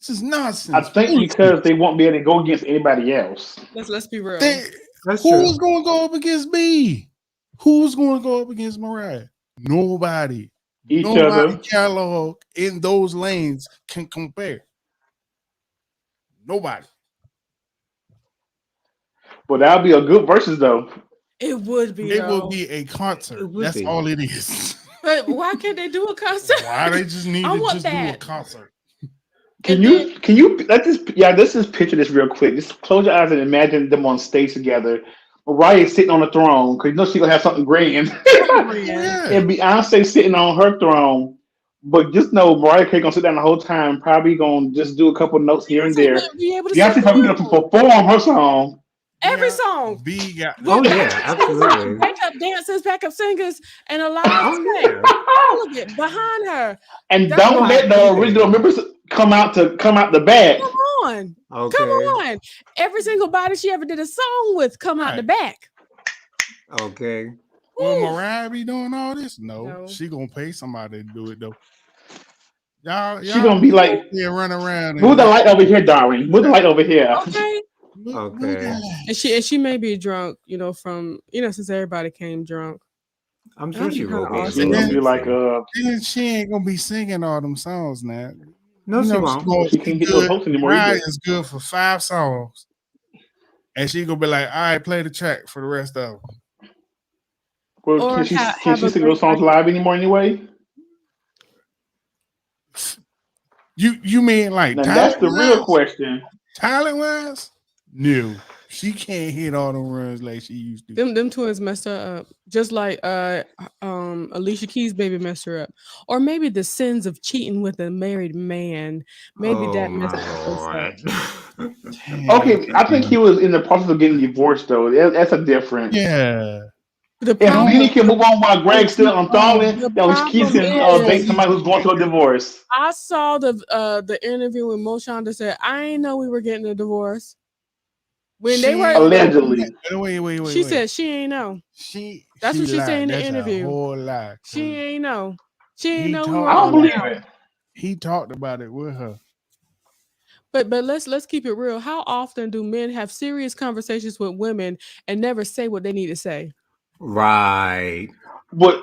This is I nonsense. think because Foolishness. they won't be able to go against anybody else. Let's be real. They, That's who's true. going to go up against me? Who's going to go up against Mariah? Nobody. Each Nobody other. catalog in those lanes can compare. Nobody. But that'll be a good versus though. It would be It will though. be a It concert. would That's be. all it is. But why can't they do a concert? Why they just need I to want just do a that. concert? Can And then you let's just picture this real quick. Just close your eyes and imagine them on stage together. Mariah sitting on the throne because you know she's gonna have something grand. something Oh grand. yeah. And Beyonce sitting on her throne. But just know Mariah Carey gonna sit down the whole time, probably gonna just do a couple notes here and Beyonce there. wouldn't be able to sing Beyonce probably gonna alone. perform her song. Every Yeah. song B got with Oh backup yeah, singers, absolutely. backup dancers, backup singers, and a live Oh track. yeah. All of it behind her. And That's don't why. let the original Behind members come out the back. Come on, come Okay. on. Every single body she ever did a song with come out the right. back. Okay. Will Woo. Mariah be doing all this? No. No. She gonna pay somebody to do it though. Y'all, She y'all gonna be go like, there run around move and the let light over here, darling. Move the light over here. Okay. look Okay. at And she may be drunk, from since everybody came drunk. I'm sure That'd be she will kinda be. She's awesome. gonna be like, Then she ain't gonna be singing all them songs now. No, You she know, won't. she can't get those hopes anymore Mariah either. is good for 5 songs, and she gonna be like, "All right, play the track for the rest of them." Well, Or can have she a sing great those songs live anymore anyway? You mean like Now that's the real talent question. wise? No, she can't hit all the runs like she used to. Them twins messed her up. Just like Alicia Keys' baby messed her up. Or maybe the sins of cheating with a married man. Maybe Oh that messed my her both up. lord. Okay, I think he was in the process of getting divorced though. That's a difference. Yeah. The If problem Nene can move on while Greg's still on Thalin, the then Keith problem can date is somebody who's going through a divorce. I saw the interview when Mo Shonda said, I ain't know we were getting a divorce. When they were Allegedly. Wait. she said she ain't know. That's what she lied. said in the That's interview. A whole lie. She ain't know. She ain't He know we talked were I don't on the believe house. it. He talked about it with her. But let's keep it real. How often do men have serious conversations with women and never say what they need to say? Right. But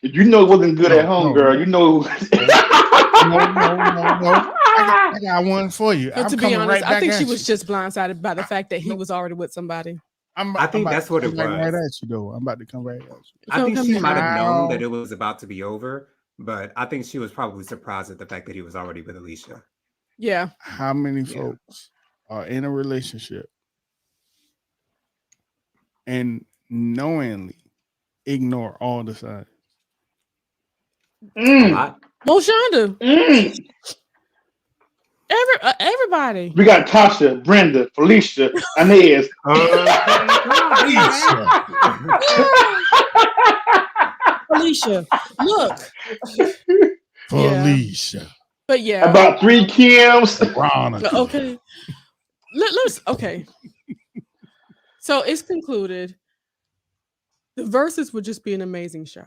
you know it wasn't good at home, girl. You know. No. I got one for you. But I'm to be coming honest, right I back think at she was you. just blindsided by the fact that he was already with somebody. I think that's what it was. Right at you though. I'm about to come right at you. I think Come she here. might have known that How- it was about to be over, but I think she was probably surprised at the fact that he was already with Alicia. Yeah. How many Yeah. folks are in a relationship and knowingly ignore all the signs? A lot. Mo Shonda. Mm. Everybody. We got Tasha, Brenda, Felicia, Inez. Felicia. Look. Felicia. But yeah. About 3 Kims. Veronica. Okay. Let's okay. So it's concluded. The verses would just be an amazing show.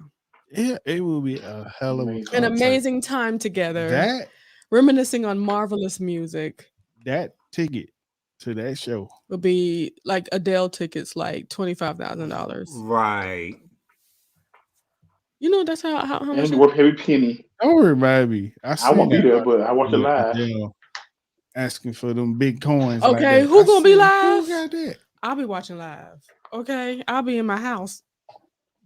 Yeah, it will be a hell of a Amazing. An concert. amazing time together. That Reminiscing on marvelous music. that ticket to that show Would be like Adele tickets, like $25,000. Right. You know that's how And much. it'll be worth every penny. don't remind me. I won't be there, but I watch it live. Adele asking for them big coins. Okay, like that. who gonna be live? Who got that? I'll be watching live. Okay, I'll be in my house.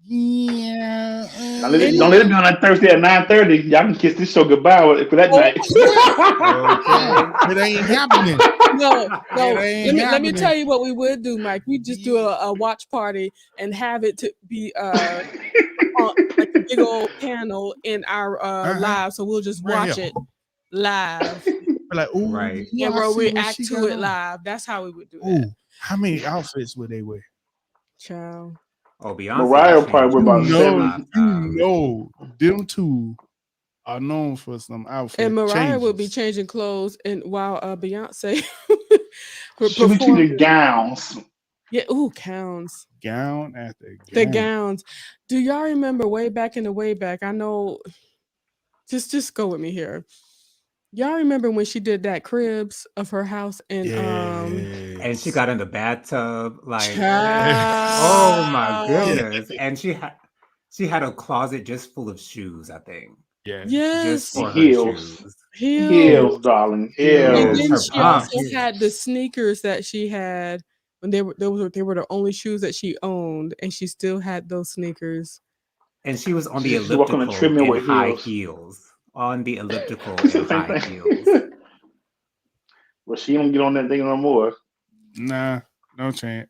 Yeah. Don't let it be on that Thursday at 9:30. Y'all can kiss this show goodbye for that night. It ain't happening. No. ain't Let me happening. tell you what we would do, Mike. We just do a watch party and have it to be like a big old panel in our live, so we'll just Right watch here. it live Like, ooh, Right. yeah, and I we'll see what react she to got it on. live. That's how we would do Ooh, that. how many outfits would they wear? Child. Oh, Beyonce. Mariah will change probably wear about her 7. lifestyle. Them two are known for some outfit And Mariah would be changes. changing clothes, and while Beyonce would She'll be perform. choosing gowns. Yeah, gowns. Gown after gown. The gowns. Do y'all remember way back in the way back? I know. Just go with me here. Y'all remember when she did that cribs of her house and And she got in the bathtub, like, child. oh my goodness. And she had a closet just full of shoes, I think. Yeah. Yes. Just for her Heels. shoes. Heels, darling. And Heels. then Her she pump also heels. had the sneakers that she had when they were the only shoes that she owned, and she still had those sneakers. And she was on the She walk on the elliptical treadmill in with high heels. heels. On the elliptical It's the in same high thing. heels. Well, she don't get on that thing no more. Nah, no chance.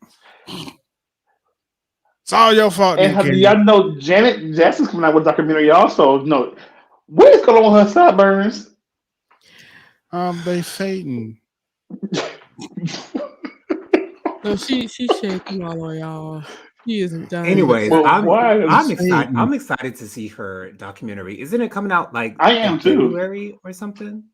It's all your fault. And Nick do Cannon. y'all know Janet Jackson's coming out with a documentary also? No. What is going on with her sideburns? They fading. No, she shaved them all on y'all. She isn't done. Anyways, Well, I'm why? excited. I'm excited to see her documentary. Isn't it coming out like I am in too. February or something?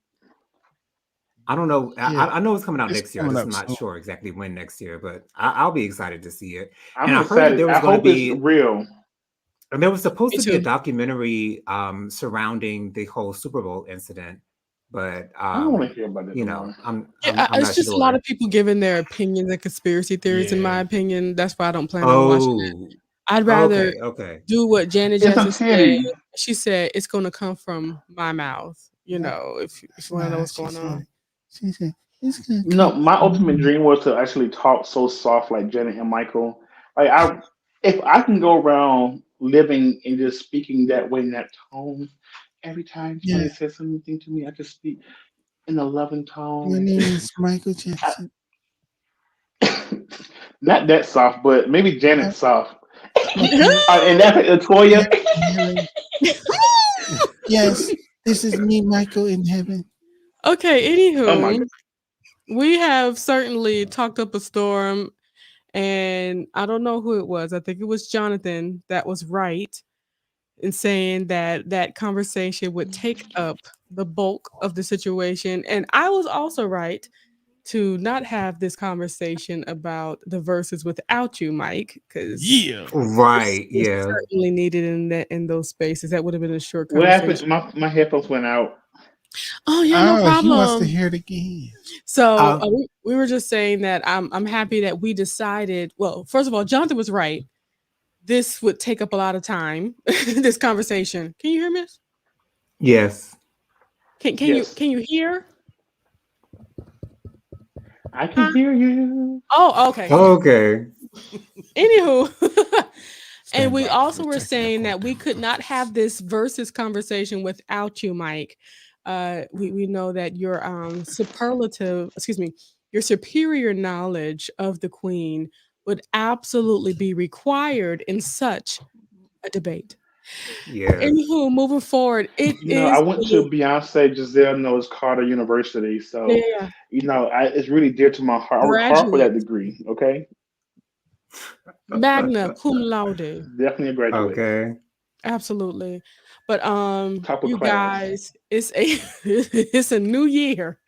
I don't know. Yeah, I know it's coming out it's next year. I'm coming just up not soon. sure exactly when next year, but I'll be excited to see it. I'm And I heard that excited. there was I going to hope be, it's real. and there was supposed Me to be a too. documentary surrounding the whole Super Bowl incident, but I don't want to hear about it you no know, more. I'm It's not just a lot sure. of people giving their opinions and conspiracy theories. In my Yeah. opinion, that's why I don't plan on watching it. Oh, I'd rather Okay. do what Janet It's Jackson a said. titty. She said it's going to come from my mouth. You know, if you want to know what's going on. She said, it's gonna No, come my from ultimate me. dream was to actually talk so soft like Janet and Michael. Like if I can go around living and just speaking that way in that tone, every time Yeah, somebody says something to me, I just speak in a loving tone my and name just is Michael Jackson. not that soft, but maybe Uh, Janet soft. Michael, And that's in Latoya. heaven. Yes, this is me, Michael, in heaven. Okay, Oh my god. anywho, we have certainly talked up a storm, and I don't know who it was. I think it was Jonathan that was right in saying that that conversation would take up the bulk of the situation. And I was also right to not have this conversation about the verses without you, Mike, because Yeah. Right. it's Yeah. certainly needed in those spaces. That would have been a short What happened? conversation. My headphones went out. Oh yeah, no Oh, he wants to problem. hear it again. So Um, we were just saying that I'm happy that we decided. Well, first of all, Jonathan was right. This would take up a lot of time. This conversation. Can you hear me? yes. Yes, Can you hear? I can Huh? hear you. Oh, okay. Okay. Anywho, and Stand we by for also the were saying technical that we could not have this versus conversation without you, Mike. We know that your superlative, excuse me, your superior knowledge of the Queen would absolutely be required in such a debate. Yes. Anywho, moving forward, it I is went to Beyonce Giselle Knowles Carter University, yeah, so yeah, it's really dear to my heart. I work hard for that graduate, degree. Okay, magna cum laude. definitely a graduate, Okay. Absolutely. But top of you class. guys, it's a it's a new year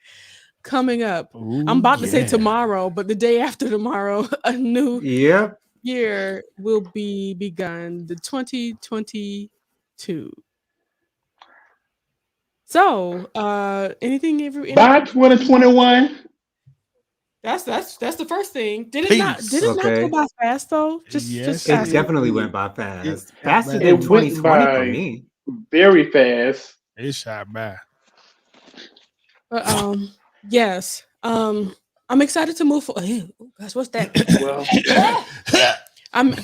coming up. I'm Oh about to say yeah. tomorrow, but the day after tomorrow, a new Yep. year will be begun, the 2022. So, By anything 2021, that's the first thing. Did it Peace. not go Okay. by fast though? Just Yes, It it asking. definitely went it, by it fast. shot Faster by. than it went 2020 for by me. very fast. It shot by. But yes. I'm excited to move forward. Oh gosh, what's that? Well, I'm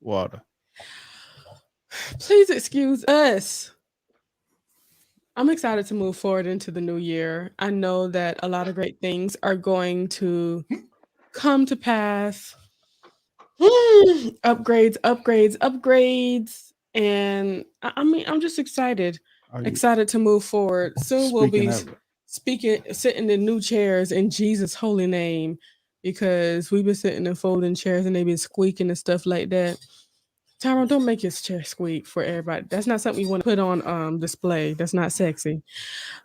Water. Please excuse us. I'm excited to move forward into the new year. I know that a lot of great things are going to come to pass. Upgrades, upgrades, upgrades. And I mean, I'm just excited. Are you Excited to move forward. Soon we'll speaking be of it? sitting in new chairs in Jesus' holy name because we've been sitting in folding chairs and they've been squeaking and stuff like that. Tyrone, don't make your chair squeak for everybody. That's not something you want to put on display. That's not sexy.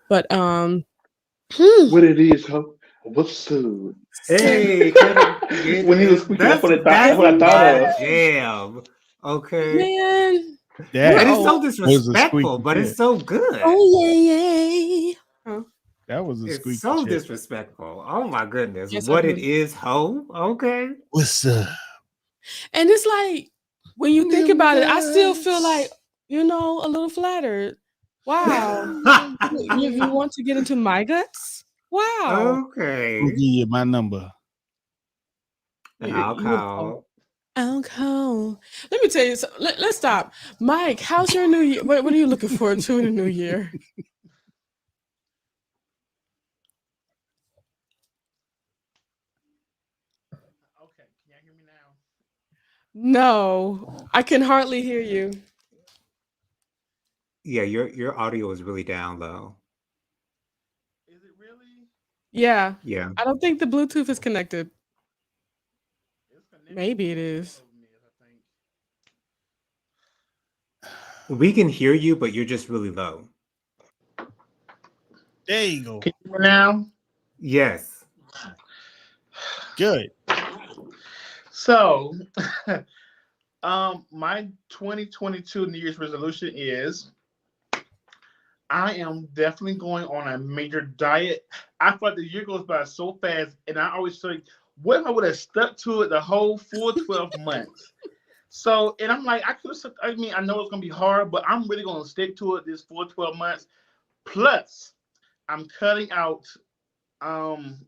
But what it is, huh? What's up? Hey, can I get When he was it? speaking, that's That's what I thought my of. jam. Okay. man, we're And That it's so old. was a disrespectful, squeaky but chair. it's so good. Oh yeah, yeah. Huh? That was a It's squeaky so chair. disrespectful. Oh my goodness. Yes, I What it do. is, ho? Okay. What's up? And it's like when you think Them about it, I still feel like nuts. a little flattered. Wow, you want to get into my guts? Wow, I'm gonna Okay. give you my number. And I'll you would call. call. Alcohol. Let me tell you something. Let's stop. Mike, how's your new year? What are you looking forward to in the new year? Okay, can y'all hear me now? No, I can hardly hear you. Yeah, your audio is really down low. Is it really? Yeah, Yeah. I don't think the Bluetooth is connected. It's connected, Maybe but it one is. of them is, I think. We can hear you, but you're just really low. There you go. Can you hear me now? Yes. Good. So, my 2022 New Year's resolution is I am definitely going on a major diet. I feel like the year goes by so fast, and I always say, What if I would have stuck to it the whole full 12 months? So, and I'm like, I could have, I mean, I know it's going to be hard, but I'm really going to stick to it this full 12 months. Plus, I'm cutting out, um,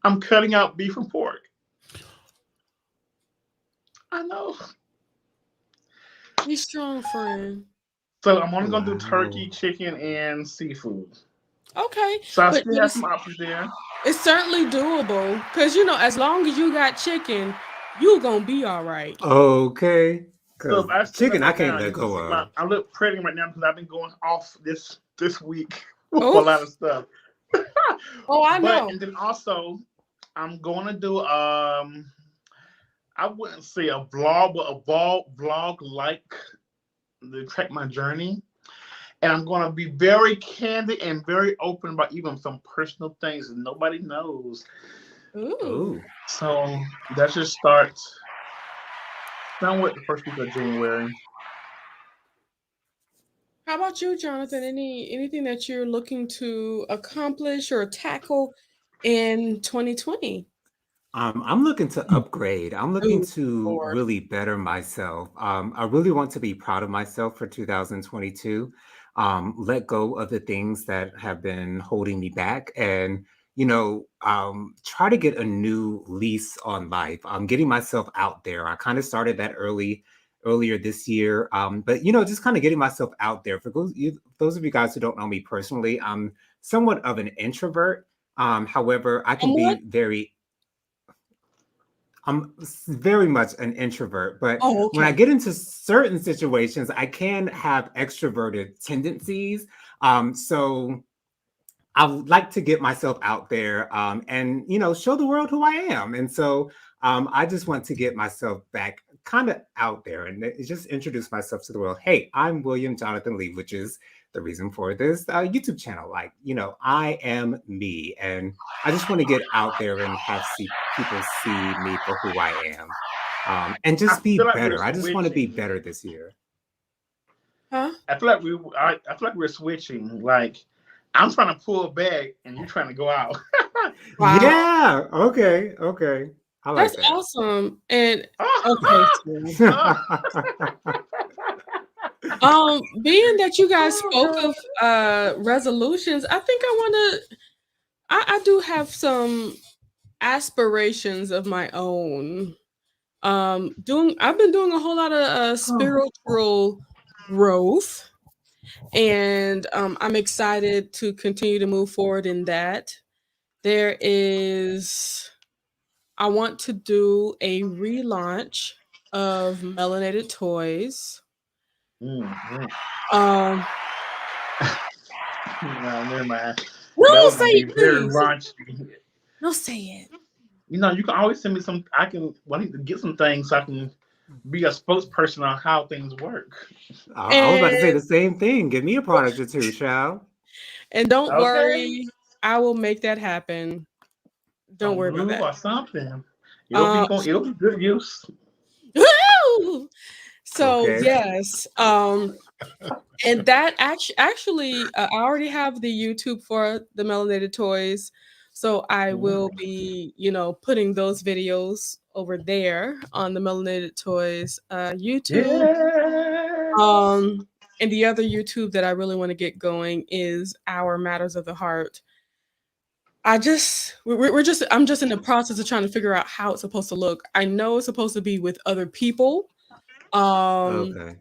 I'm cutting out beef and pork. I know. Be strong, friend. So I'm only going to do turkey, Wow. chicken, and seafood. Okay, So I but still have some options there. it's certainly doable because as long as you got chicken, you gonna be all right. Okay. So Because if I stand up chicken, I right can't now, let you can go see of. I look pretty right now because I've been going off this week with a Oh, lot of stuff. oh, I But know. and then also I'm going to do I wouldn't say a vlog, but a vlog like to track my journey. And I'm going to be very candid and very open about even some personal things that nobody knows. Ooh. Oh. So that should start somewhat the first week of January. How about you, Jonathan? Anything that you're looking to accomplish or tackle in 2020? I'm looking to upgrade. I'm looking Ooh, to Lord. really better myself. I really want to be proud of myself for 2022. Let go of the things that have been holding me back, and try to get a new lease on life. I'm getting myself out there. I kind of started that earlier this year, but just kind of getting myself out there. For those of you guys who don't know me personally, I'm somewhat of an introvert. However, I can What? be I'm very much an introvert, but Oh, when I okay. get into certain situations, I can have extroverted tendencies. So I would like to get myself out there, and show the world who I am. And so I just want to get myself back kind of out there and just introduce myself to the world. Hey, I'm William Jonathan Lee, which is the reason for this YouTube channel. Like, I am me, and I just want to get out there and have people see me for who I am, and I just be feel like we're better. I just want to be switching. better this year. Huh? I feel like we're switching. Like I'm trying to pull back and you're trying to go out. Wow. Yeah. Okay. Okay. I That's like that. awesome. And okay, so being that you guys spoke of resolutions, I think I do have some aspirations of my own. I've been doing a whole lot of spiritual growth, and I'm excited to continue to move forward in that. I want to do a relaunch of melanated toys. Mhm. Um, No, never mind. no, That was say gonna be it, very please. raunchy. No, say it. You can always send me some. I need to get some things so I can be a spokesperson on how things work. I was about to say And the same thing. Give me a product or two, child. don't Okay, worry, I will make that happen. Don't some worry about glue that. or something. Uh, It'll be good use. woo! So Okay. yes, and that actually, I already have the YouTube for the melanated toys, so I will Mm. be, putting those videos over there on the melanated toys YouTube. Yes. Um, and the other YouTube that I really want to get going is our Matters of the Heart. I'm just in the process of trying to figure out how it's supposed to look. I know it's supposed to be with other people. Um, Okay.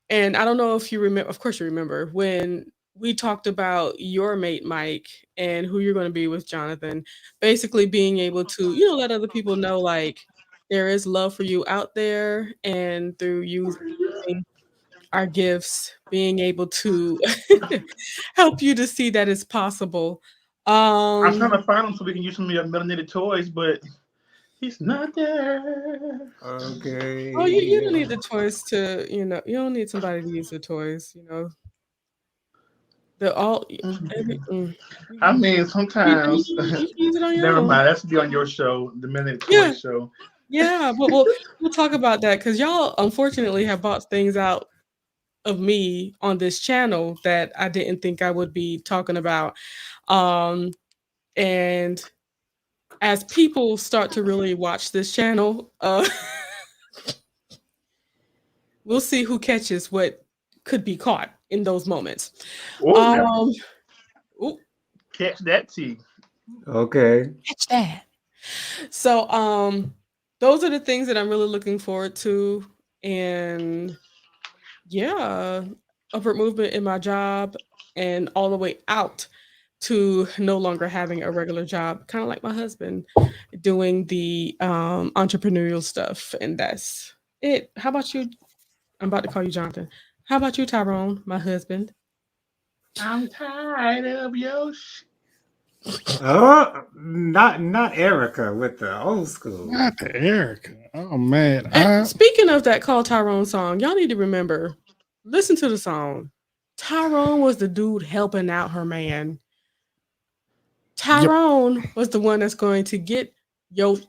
and I don't know if you remember, of course you remember, when we talked about your mate Mike and who you're going to be with Jonathan, basically being able to, let other people know like there is love for you out there, and through using our gifts, being able to help you to see that it's possible. I'm trying Um, to find him so we can use some of your melanated toys, but he's not there. oh, you don't Okay. need the toys to, you don't need somebody to use the toys, the all every I you, mean, sometimes. you can use it on your Never own. mind. That's be on your show, the Minute Toy Yeah, Show. yeah, but we'll talk about that because y'all unfortunately have bought things out of me on this channel that I didn't think I would be talking about. Um, and as people start to really watch this channel, we'll see who catches what could be caught in those moments. Oh, Ooh, catch that tea. Okay. catch that. So those are the things that I'm really looking forward to. And yeah, upward movement in my job and all the way out to no longer having a regular job, kind of like my husband doing the entrepreneurial stuff. And that's it. How about you? I'm about to call you Jonathan. How about you, Tyrone, my husband? I'm tired of your Oh, not Erica with the old school. Not the Erica. Oh man. And speaking of that Call Tyrone song, y'all need to remember, listen to the song. Tyrone was the dude helping out her man. Tyrone was the one that's going to get Yo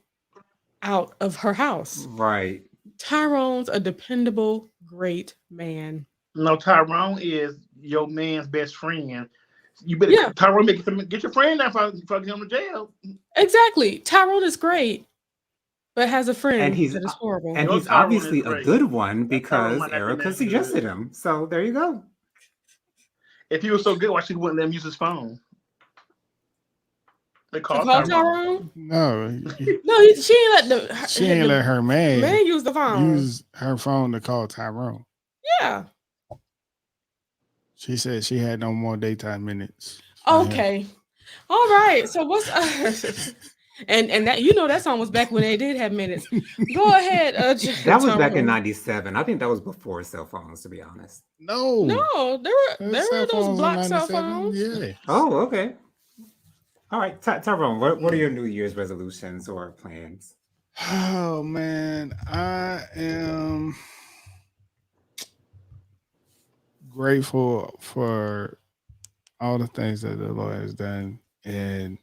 out of her house. Right. Tyrone's a dependable, great man. No, Tyrone is your man's best friend. You better Yeah. Tyrone get your friend now before you him to jail. Exactly. Tyrone is great, but has a friend And he's that is horrible. and Your he's Tyrone obviously is a great. good one Tyrone because might not be Erica that suggested good. him. So there you go. If he was so good, why she wouldn't let him use his phone? They To call call Tyrone. Tyrone? No, No, she ain't let she ain't let her man man use the phone. use her phone to call Tyrone. Yeah. She said she had no more daytime minutes. for him. Okay. All right. So what's and that that song was back when they did have minutes. Go ahead. That was back in Tyrone. '97. I think that was before cell phones, to be honest. No. No, there were those block cell phones. Yeah. Oh, okay. All right, Tyrone, what are your New Year's resolutions or plans? Oh man, I am grateful for all the things that the Lord has done and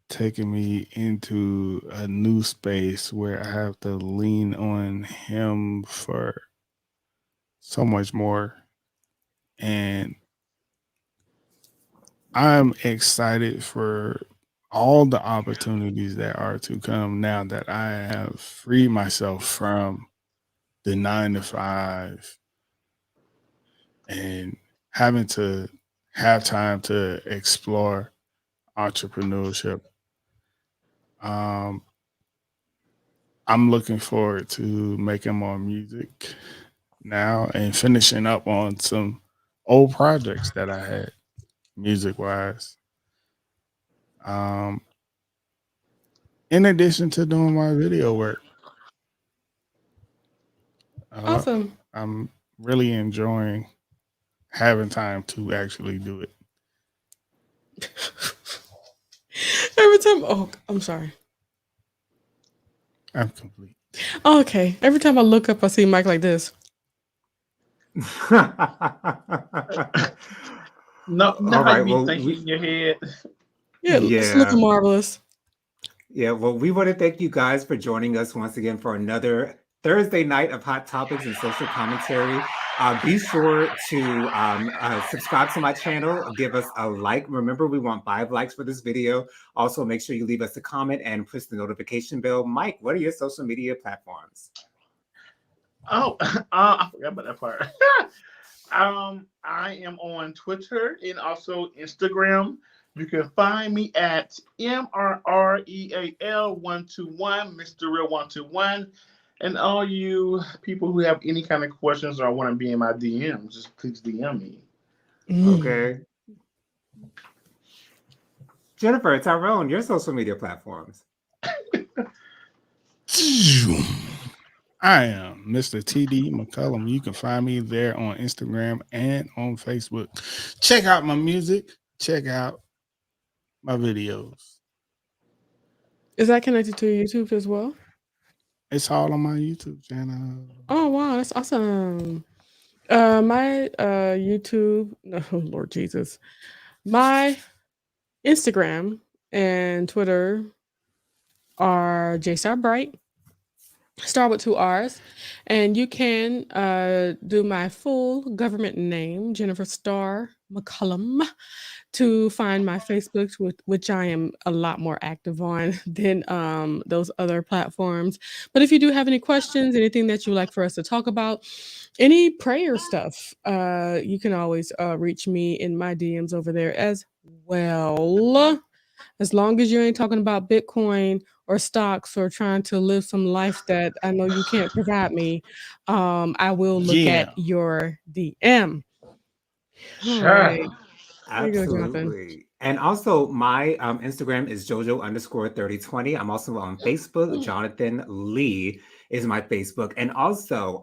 taking me into a new space where I have to lean on Him for so much more. And I'm excited for all the opportunities that are to come now that I have freed myself from the 9 to 5 and having to have time to explore entrepreneurship. I'm looking forward to making more music now and finishing up on some old projects that I had music wise. In addition to doing my video work, Awesome. I'm really enjoying having time to actually do it. Every time I'm sorry. I'm complete. Okay. Every time I look up, I see Mike like this. No, All how right. you be Well, thinking in your head. Yeah, it's looking yeah. marvelous. Yeah, well, we want to thank you guys for joining us once again for another Thursday night of Hot Topics and Social Commentary. Be sure to subscribe to my channel, give us a like. Remember, we want 5 likes for this video. Also, make sure you leave us a comment and push the notification bell. Mike, what are your social media platforms? Oh, I forgot about that part. I am on Twitter and also Instagram. You can find me at MRREAL121, Mr. Real 121. And all you people who have any kind of questions or want to be in my DMs, just please DM me. Okay. Jennifer, Tyrone, your social media platforms. I am Mr. TD McCullum. You can find me there on Instagram and on Facebook. Check out my music. Check out my videos. Is that connected to YouTube as well? It's all on my YouTube channel. Oh wow, that's awesome. My YouTube, no, Lord Jesus. My Instagram and Twitter are JStarBright, Star with 2 R's. And you can do my full government name, Jennifer Star McCullum, to find my Facebook, which I am a lot more active on than those other platforms. But if you do have any questions, anything that you would like for us to talk about, any prayer stuff, you can always reach me in my DMs over there as well. As long as you ain't talking about Bitcoin or stocks or trying to live some life that I know you can't provide me, I will look at Yeah. your DM. All Sure. right. There you go, Jonathan. Absolutely. And also, my Instagram is JoJo_3020. I'm also on Facebook. Jonathan Lee is my Facebook. And also,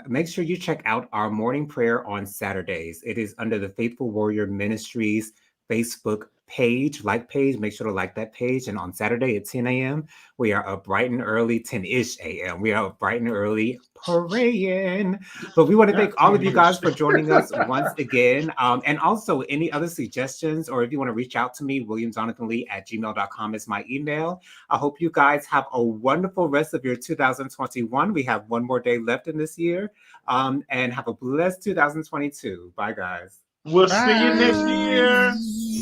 make sure you check out our morning prayer on Saturdays. It is under the Faithful Warrior Ministries Facebook page, Make sure to like that page. And on Saturday at 10 a.m., we are up bright and early, 10-ish a.m. We are up bright and early praying. But we want to thank all of you guys for joining us once again. And also, any other suggestions, or if you want to reach out to me, WilliamJonathanLee@gmail.com is my email. I hope you guys have a wonderful rest of your 2021. We have one more day left in this year. And have a blessed 2022. Bye, guys. We'll see you next Bye. year.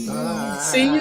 Bye. See you.